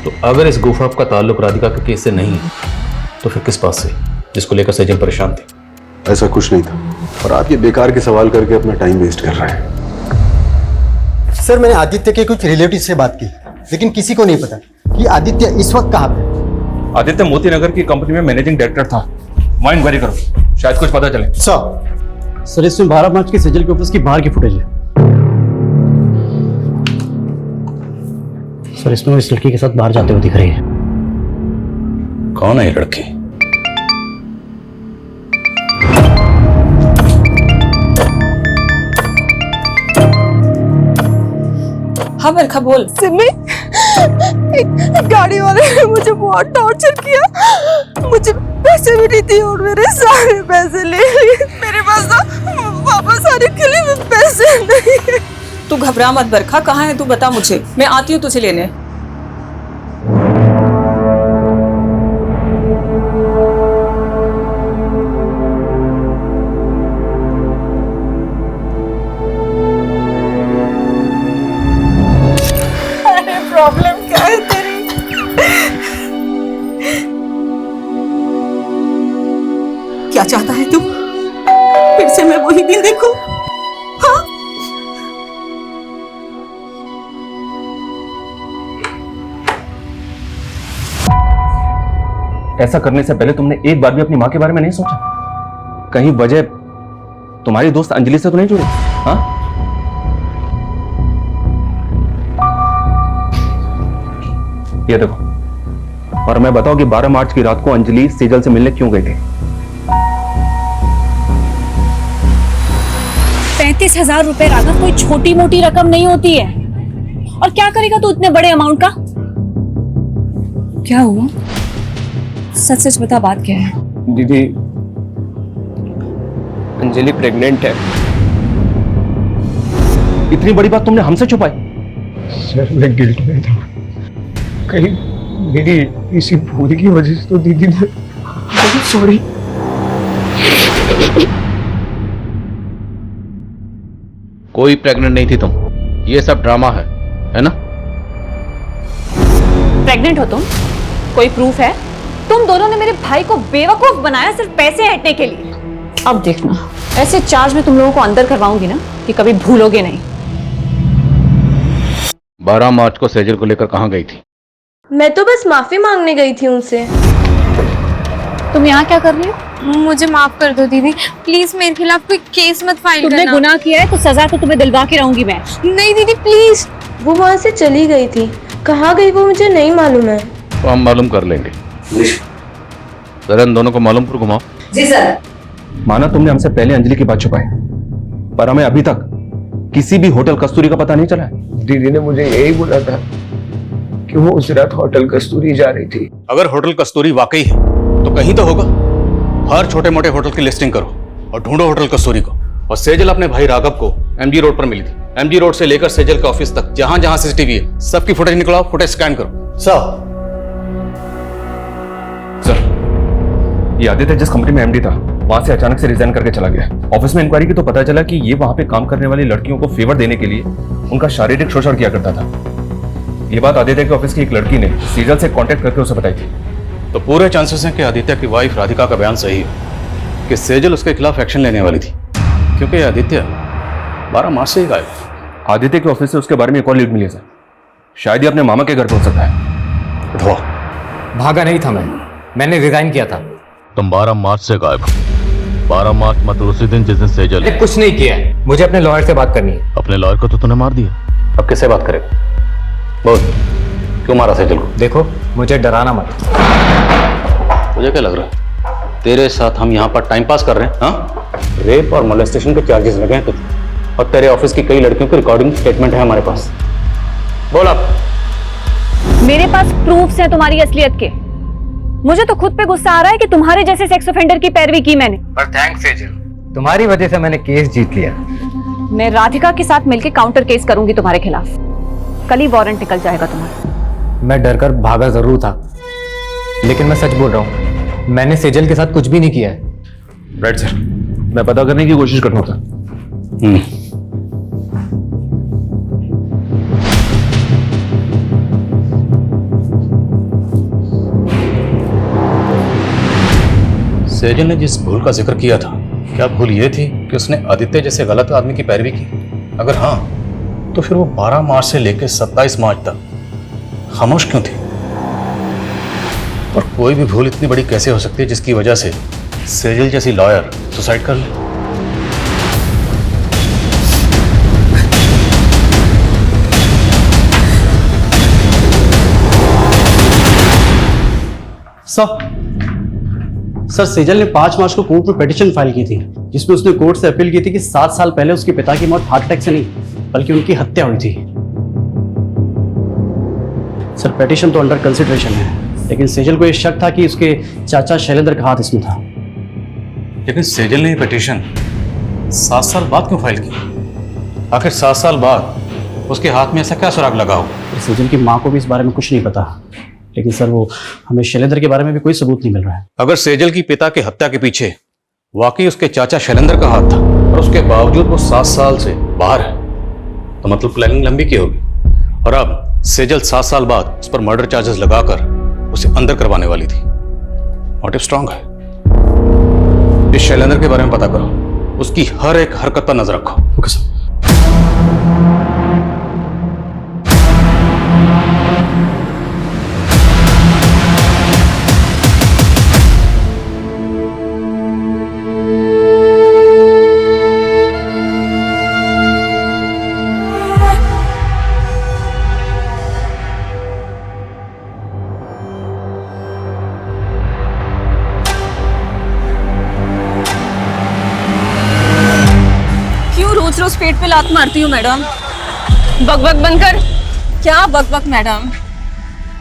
तो अगर इस गुफ्तगू का ताल्लुक राधिका के केस से नहीं है तो फिर किस बात से जिसको लेकर सेजल परेशान थी? ऐसा कुछ नहीं था और आप ये बेकार के सवाल करके अपना टाइम वेस्ट कर रहे हैं। सर मैंने आदित्य के कुछ रिलेटिव से बात की लेकिन किसी को नहीं पता कि आदित्य इस वक्त कहाँ पे। आदित्य मोती नगर की कंपनी में मैनेजिंग डायरेक्टर था। वहाँ इंक्वायरी करो, शायद कुछ पता चले। सर इसमें 12 मार्च के सेजल के ऑफिस की बाहर की फुटेज है। सर इसमें वो इस लड़की के साथ बाहर जाते हुए दिख रही है। कौन है ये लड़की? हाँ बरखा बोल। सिमी, गाड़ी वाले ने मुझे बहुत टॉर्चर किया। मुझे पैसे भी नहीं दिए और मेरे सारे पैसे ले लिए। मेरे पास ना वापस आने के लिए पैसे नहीं है। तू घबरा मत बरखा, कहाँ है तू बता मुझे, मैं आती हूँ तुझे लेने। प्रॉब्लम क्या है तेरी? क्या चाहता है तू? फिर से मैं वही दिन देखूं? हाँ? ऐसा करने से पहले तुमने एक बार भी अपनी माँ के बारे में नहीं सोचा? कहीं वजह तुम्हारी दोस्त अंजलि से तो नहीं जुड़ी? हाँ? ये देखो, और मैं बताऊं कि 12 मार्च की रात को अंजलि सेजल से मिलने क्यों गई थी? 35,000 रुपए राघव कोई छोटी मोटी रकम नहीं होती है। और क्या करेगा तू इतने बड़े अमाउंट का? क्या हुआ? सच सच बता, बात क्या है? दीदी, अंजलि प्रेग्नेंट है। इतनी बड़ी बात तुमने हमसे छुपाई? सर मैं गिल्ट में था, कहीं मेरी इसी भूल की वजह से तो दीदी ने। सॉरी। कोई प्रेग्नेंट नहीं थी तुम, ये सब ड्रामा है ना? प्रेग्नेंट हो तुम? कोई प्रूफ है? तुम दोनों ने मेरे भाई को बेवकूफ बनाया सिर्फ पैसे हटने के लिए। अब देखना, ऐसे चार्ज में तुम लोगों को अंदर करवाऊंगी ना कि कभी भूलोगे नहीं। 12 मार्च को सेजल को लेकर कहाँ गई थी? मैं तो बस माफी मांगने गई थी उनसे। तुम यहाँ क्या कर रही हो? मुझे माफ कर दो दीदी, प्लीज मेरे खिलाफ कोई केस मत फाइल करना। तुमने गुनाह किया है तो सजा तो तुम्हें दिलवा के रहूंगी मैं। नहीं दीदी प्लीज। वो वहाँ से चली गई थी, कहाँ गई वो मुझे नहीं मालूम है। तो हम मालूम कर लेंगे। जरा इन दोनों को मालूम पर घुमाओ। जी सर। माना तुमने हमसे पहले अंजलि की बात छुपाई, पर हमें अभी तक किसी भी होटल कस्तूरी का पता नहीं चला है। दीदी ने मुझे यही बोला था कि वो उस रात होटल कस्तूरी जा रही थी। अगर होटल कस्तूरी वाकई है तो कहीं तो होगा। हर छोटे मोटे होटल की लिस्टिंग करो और ढूंढो होटल कस्तूरी को। और सेजल अपने भाई राघव को एमजी रोड पर मिली थी। एमजी रोड से लेकर सेजल के ऑफिस तक जहां जहां सीसीटीवी है सबकी फुटेज निकलाओ, फुटेज स्कैन करो। सर, ये आदित्य जिस कंपनी में एमडी था वहां से अचानक से रिजाइन करके चला गया। ऑफिस में इंक्वायरी की तो पता चला कि ये वहां पे काम करने वाली लड़कियों को फेवर देने के लिए उनका शारीरिक शोषण किया करता था। ये बात आदित्य के ऑफिस की एक लड़की ने सेजल से कांटेक्ट करके उसे बताई थी। तो पूरे चांसेस हैं कि आदित्य की वाइफ राधिका का बयान सही है कि सेजल उसके खिलाफ एक्शन लेने वाली थी, क्योंकि आदित्य 12 मार्च से ही गायब। आदित्य के ऑफिस से उसके बारे में एक और लीड मिली है सर। शायद ये अपने मामा के घर पे हो सकता है। उठो। भागा नहीं था मैंने रिजाइन किया था। तुम 12 मार्च से गायब हो। 12 मार्च मतलब उसी दिन जिस दिन सेजल ने कुछ नहीं किया है। मुझे अपने लॉयर से बात करनी है। अपने लॉयर को तो तूने मार दिया, अब किससे बात करेगा? बोल, क्यों मारा सेजल को? देखो, मुझे डराना मत। मुझे क्या लग रहा है तेरे साथ हम यहाँ पर टाइम पास कर रहे हैं? हाँ, रेप और मोलेस्टेशन के चार्जेस लगे हैं तुझे, और तेरे ऑफिस की कई लड़कियों की रिकॉर्डिंग स्टेटमेंट है हमारे पास। बोल आप मेरे पास प्रूफ्स हैं तुम्हारी असलियत के। मुझे तो खुद पे गुस्सा आ रहा है कि तुम्हारे जैसे सेक्स ऑफेंडर की पैरवी की मैंने। पर थैंक्स सेजल, तुम्हारी वजह से मैंने केस जीत लिया। मैं राधिका के साथ मिलकर काउंटर केस करूंगी तुम्हारे खिलाफ। कल ही वारंट निकल जाएगा तुम्हारा। मैं डरकर भागा जरूर था, लेकिन मैं सच बोल रहा हूँ, मैंने सेजल के साथ कुछ भी नहीं किया है। राइट सर, मैं पता करने की कोशिश कर रहा था। सेजल ने जिस भूल का जिक्र किया था, क्या भूल ये थी कि उसने आदित्य जैसे गलत आदमी की पैरवी की? अगर हाँ, तो फिर वो 12 मार्च से लेकर 27 मार्च तक खामोश क्यों थी? और कोई भी भूल इतनी बड़ी कैसे हो सकती है जिसकी वजह से सेजल जैसी लॉयर सुसाइड कर ले? सर सेजल ने 5 मार्च को कोर्ट में पिटीशन फाइल की थी, जिसमें उसने कोर्ट से अपील की थी कि 7 साल पहले उसके पिता की मौत हार्ट अटैक से नहीं बल्कि उनकी हत्या हुई थी। सर पिटीशन तो अंडर कंसिडरेशन है, लेकिन सेजल को यह शक था कि उसके चाचा शैलेंद्र का हाथ इसमें था। लेकिन सेजल ने पिटीशन 7 साल बाद क्यों फाइल की? आखिर 7 साल बाद उसके हाथ में ऐसा क्या सुराग लगा हो? सेजल की माँ को भी इस बारे में कुछ नहीं पता, लेकिन सर वो हमें शैलेंद्र के बारे में भी कोई सबूत नहीं मिल रहा है। अगर सेजल की पिता की हत्या के पीछे वाकई उसके चाचा शैलेंद्र का हाथ था और उसके बावजूद वो 7 साल से बाहर है, तो मतलब प्लानिंग लंबी की होगी। और अब सेजल 7 साल बाद उस पर मर्डर चार्जेस लगाकर उसे अंदर करवाने वाली थी। मोटिव स्ट्रांग है। इस शैलेंद्र के बारे में पता करो, उसकी हर एक हरकत पर नजर रखो। Okay sir. रोज पेट पे लात मारती हूँ मैडम। बकबक बंद कर। क्या बकबक मैडम?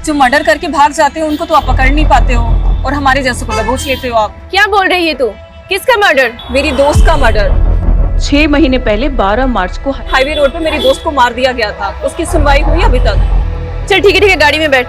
जो मर्डर करके भाग जाते हो उनको तो आप पकड़ नहीं पाते हो, और हमारे जैसे को दबोच लेते हो आप। क्या बोल रही है तू? किसका मर्डर? मेरी दोस्त का मर्डर। 6 महीने पहले 12 मार्च को हाईवे रोड पे मेरी दोस्त को मार दिया गया था। उसकी सुनवाई हुई अभी तक? चल ठीक है, गाड़ी में बैठ।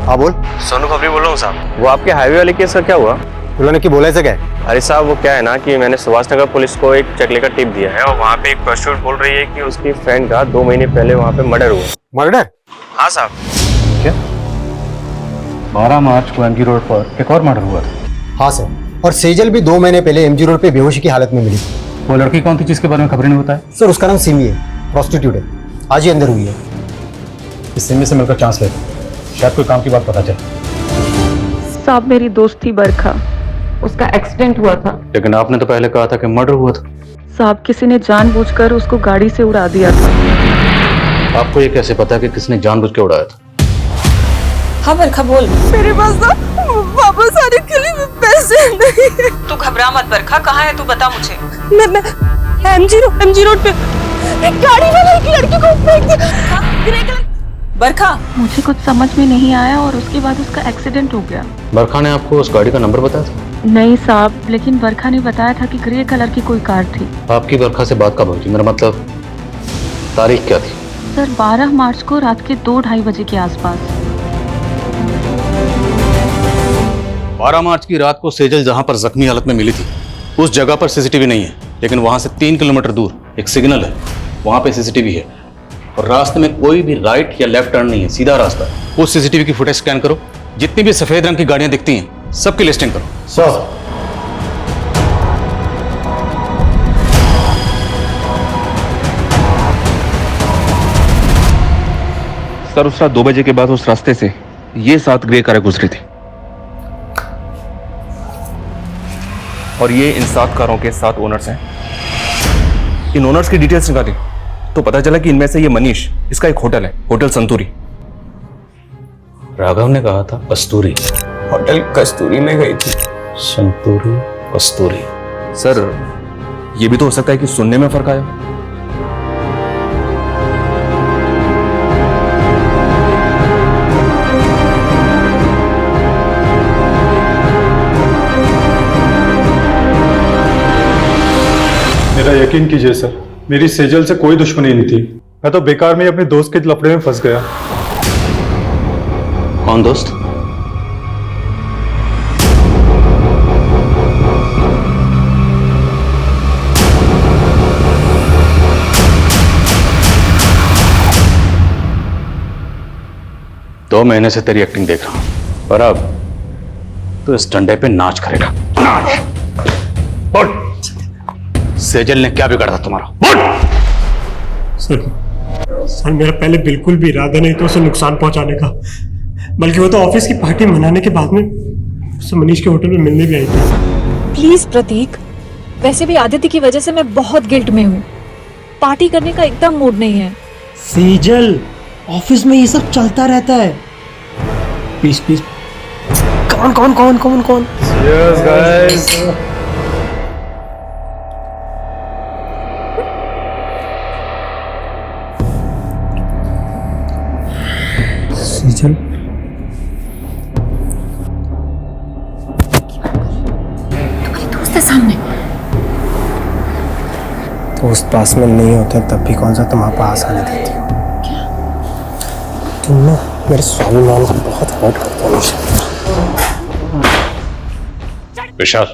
हाँ बोल। सोनू खबरी बोल रहा हूँ साहब। वो आपके हाईवे वाले केस का क्या हुआ? उन्होंने की बोला ऐसा क्या? अरे साहब वो क्या है ना कि मैंने सुभाष नगर पुलिस को एक चेक लेकर टिप दिया है, और वहाँ पे एक प्रोस्टिट्यूट बोल रही है कि उसकी फ्रेंड का 2 महीने पहले वहाँ पे मर्डर हुआ। मर्डर? हाँ साहब। क्या 12 मार्च को एमजी रोड पर एक और मर्डर हुआ था? हाँ सर, और सेजल भी 2 महीने पहले एमजी रोड पे बेहोशी की हालत में मिली। वो लड़की कौन थी जिसके बारे में खबर नहीं होता है? सर उसका नाम सिमी है, प्रोस्टिट्यूट है, आज ही अंदर हुई है। इस सिमी से मिलकर चांस लेते, शायद कोई काम की बात पता चले। साहब मेरी दोस्त थी बरखा, उसका एक्सीडेंट हुआ था। लेकिन आपने तो पहले कहा था कि मर्डर हुआ था। साहब किसी ने जानबूझकर उसको गाड़ी से उड़ा दिया था। आपको ये कैसे पता है कि किसने जानबूझ के उड़ाया था? हाँ बरखा बोल। मेरे पास तो वापस आने के लिए पैसे नहीं है। तू घबरा मत बरखा, कहाँ है तू बता मुझे। मैं एमजी रोड पे एक गाड़ी वाला एक लड़की को फेंक दिया। बरखा मुझे कुछ समझ में नहीं आया और उसके बाद उसका एक्सीडेंट हो गया। बरखा ने आपको उस गाड़ी का नंबर बताया था? नहीं साहब, लेकिन बरखा ने बताया था कि ग्रे कलर की कोई कार थी। आपकी बरखा से बात कब हुई थी? मेरा मतलब तारीख क्या थी? सर 12 मार्च को रात के 2-2:30 बजे के आसपास। 12 मार्च की रात को सेजल जहां पर जख्मी हालत में मिली थी उस जगह पर सीसीटीवी नहीं है, लेकिन वहां से 3 किलोमीटर दूर एक सिग्नल है, वहां पे सीसीटीवी है। और रास्ते में कोई भी राइट या लेफ्ट टर्न नहीं है, सीधा रास्ता है। उस सीसीटीवी की फुटेज स्कैन करो, जितनी भी सफेद रंग की गाड़ियां दिखती हैं सबकी लिस्टिंग करो। सर उस रात 2 बजे के बाद उस रास्ते से ये 7 ग्रे कारें गुजरी थी, और ये इन 7 कारों के 7 ओनर्स हैं। इन ओनर्स की डिटेल्स निकाली तो पता चला कि इनमें से ये मनीष, इसका एक होटल है, होटल संतूरी। राघव ने कहा था कस्तूरी। होटल कस्तूरी में गई थी। संतूरी कस्तूरी। सर ये भी तो हो सकता है कि सुनने में फर्क आया। मेरा यकीन कीजिए सर, मेरी सेजल से कोई दुश्मनी नहीं थी। मैं तो बेकार में ही अपने दोस्त के लफड़े में फंस गया। कौन दोस्त? दो महीने से तेरी एक्टिंग देख रहा हूं, पर अब तो इस डंडे पे नाच करेगा। नाच। बोल, सेजल ने क्या बिगाड़ा था तुम्हारा? बोल। सर मेरा पहले बिल्कुल भी इरादा नहीं था उसे नुकसान पहुंचाने का, बल्कि वो तो ऑफिस की पार्टी मनाने के बाद में उससे मनीष के होटल में मिलने भी आई थी। प्लीज प्रतीक, वैसे भी आदित्य की वजह से मैं बहुत गिल्ट में हूँ। पार्टी करने का एकदम मूड नहीं है। सेजल, ऑफिस में ये सब चलता रहता है। Please please. कौन कौन कौन कौन कौन? Cheers guys. सेजल, दोस्त है सामने। दोस्त पास में नहीं होते तब भी कौन सा तुम्हारे पास आने देती हो? तुम ना मेरे स्वाभिमान को बहुत हर्ट करते हो निशा। विशाल,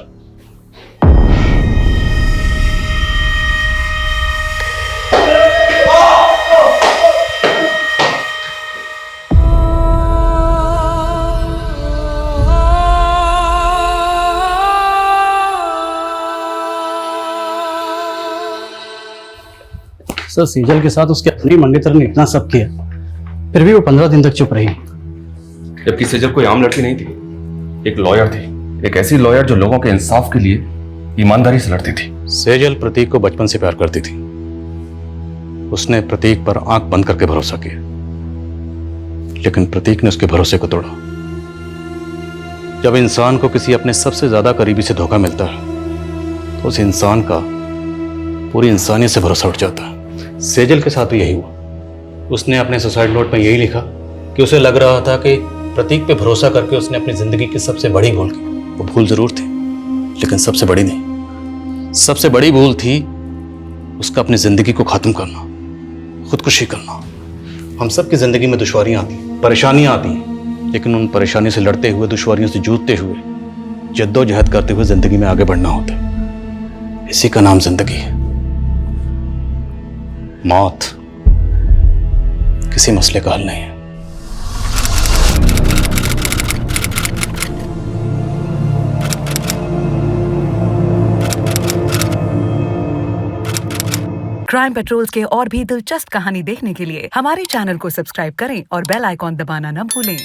सर सेजल के साथ उसके अपने मंगेतर ने इतना सब किया, फिर भी वो 15 दिन तक चुप रही। जबकि सेजल कोई आम लड़की नहीं थी, एक लॉयर थी। एक ऐसी लॉयर जो लोगों के इंसाफ के लिए ईमानदारी से लड़ती थी। सेजल प्रतीक को बचपन से प्यार करती थी। उसने प्रतीक पर आंख बंद करके भरोसा किया, लेकिन प्रतीक ने उसके भरोसे को तोड़ा। जब इंसान को किसी अपने सबसे ज्यादा करीबी से धोखा मिलता है तो उस इंसान का पूरी इंसानियत से भरोसा उठ जाता है। सेजल के साथ भी यही हुआ। उसने अपने सुसाइड नोट में यही लिखा कि उसे लग रहा था कि प्रतीक पे भरोसा करके उसने अपनी जिंदगी की सबसे बड़ी भूल की। वो भूल जरूर थी, लेकिन सबसे बड़ी नहीं। सबसे बड़ी भूल थी उसका अपनी जिंदगी को खत्म करना, खुदकुशी करना। हम सब की जिंदगी में दुश्वारियां आती हैं, परेशानियां आती हैं, लेकिन उन परेशानी से लड़ते हुए, दुश्वारियों से जूझते हुए, जद्दोजहद करते हुए जिंदगी में आगे बढ़ना होता है। इसी का नाम जिंदगी है। मौत किसी मसले का हल नहीं है। क्राइम पेट्रोल्स के और भी दिलचस्प कहानी देखने के लिए हमारे चैनल को सब्सक्राइब करें और बेल आइकॉन दबाना न भूलें।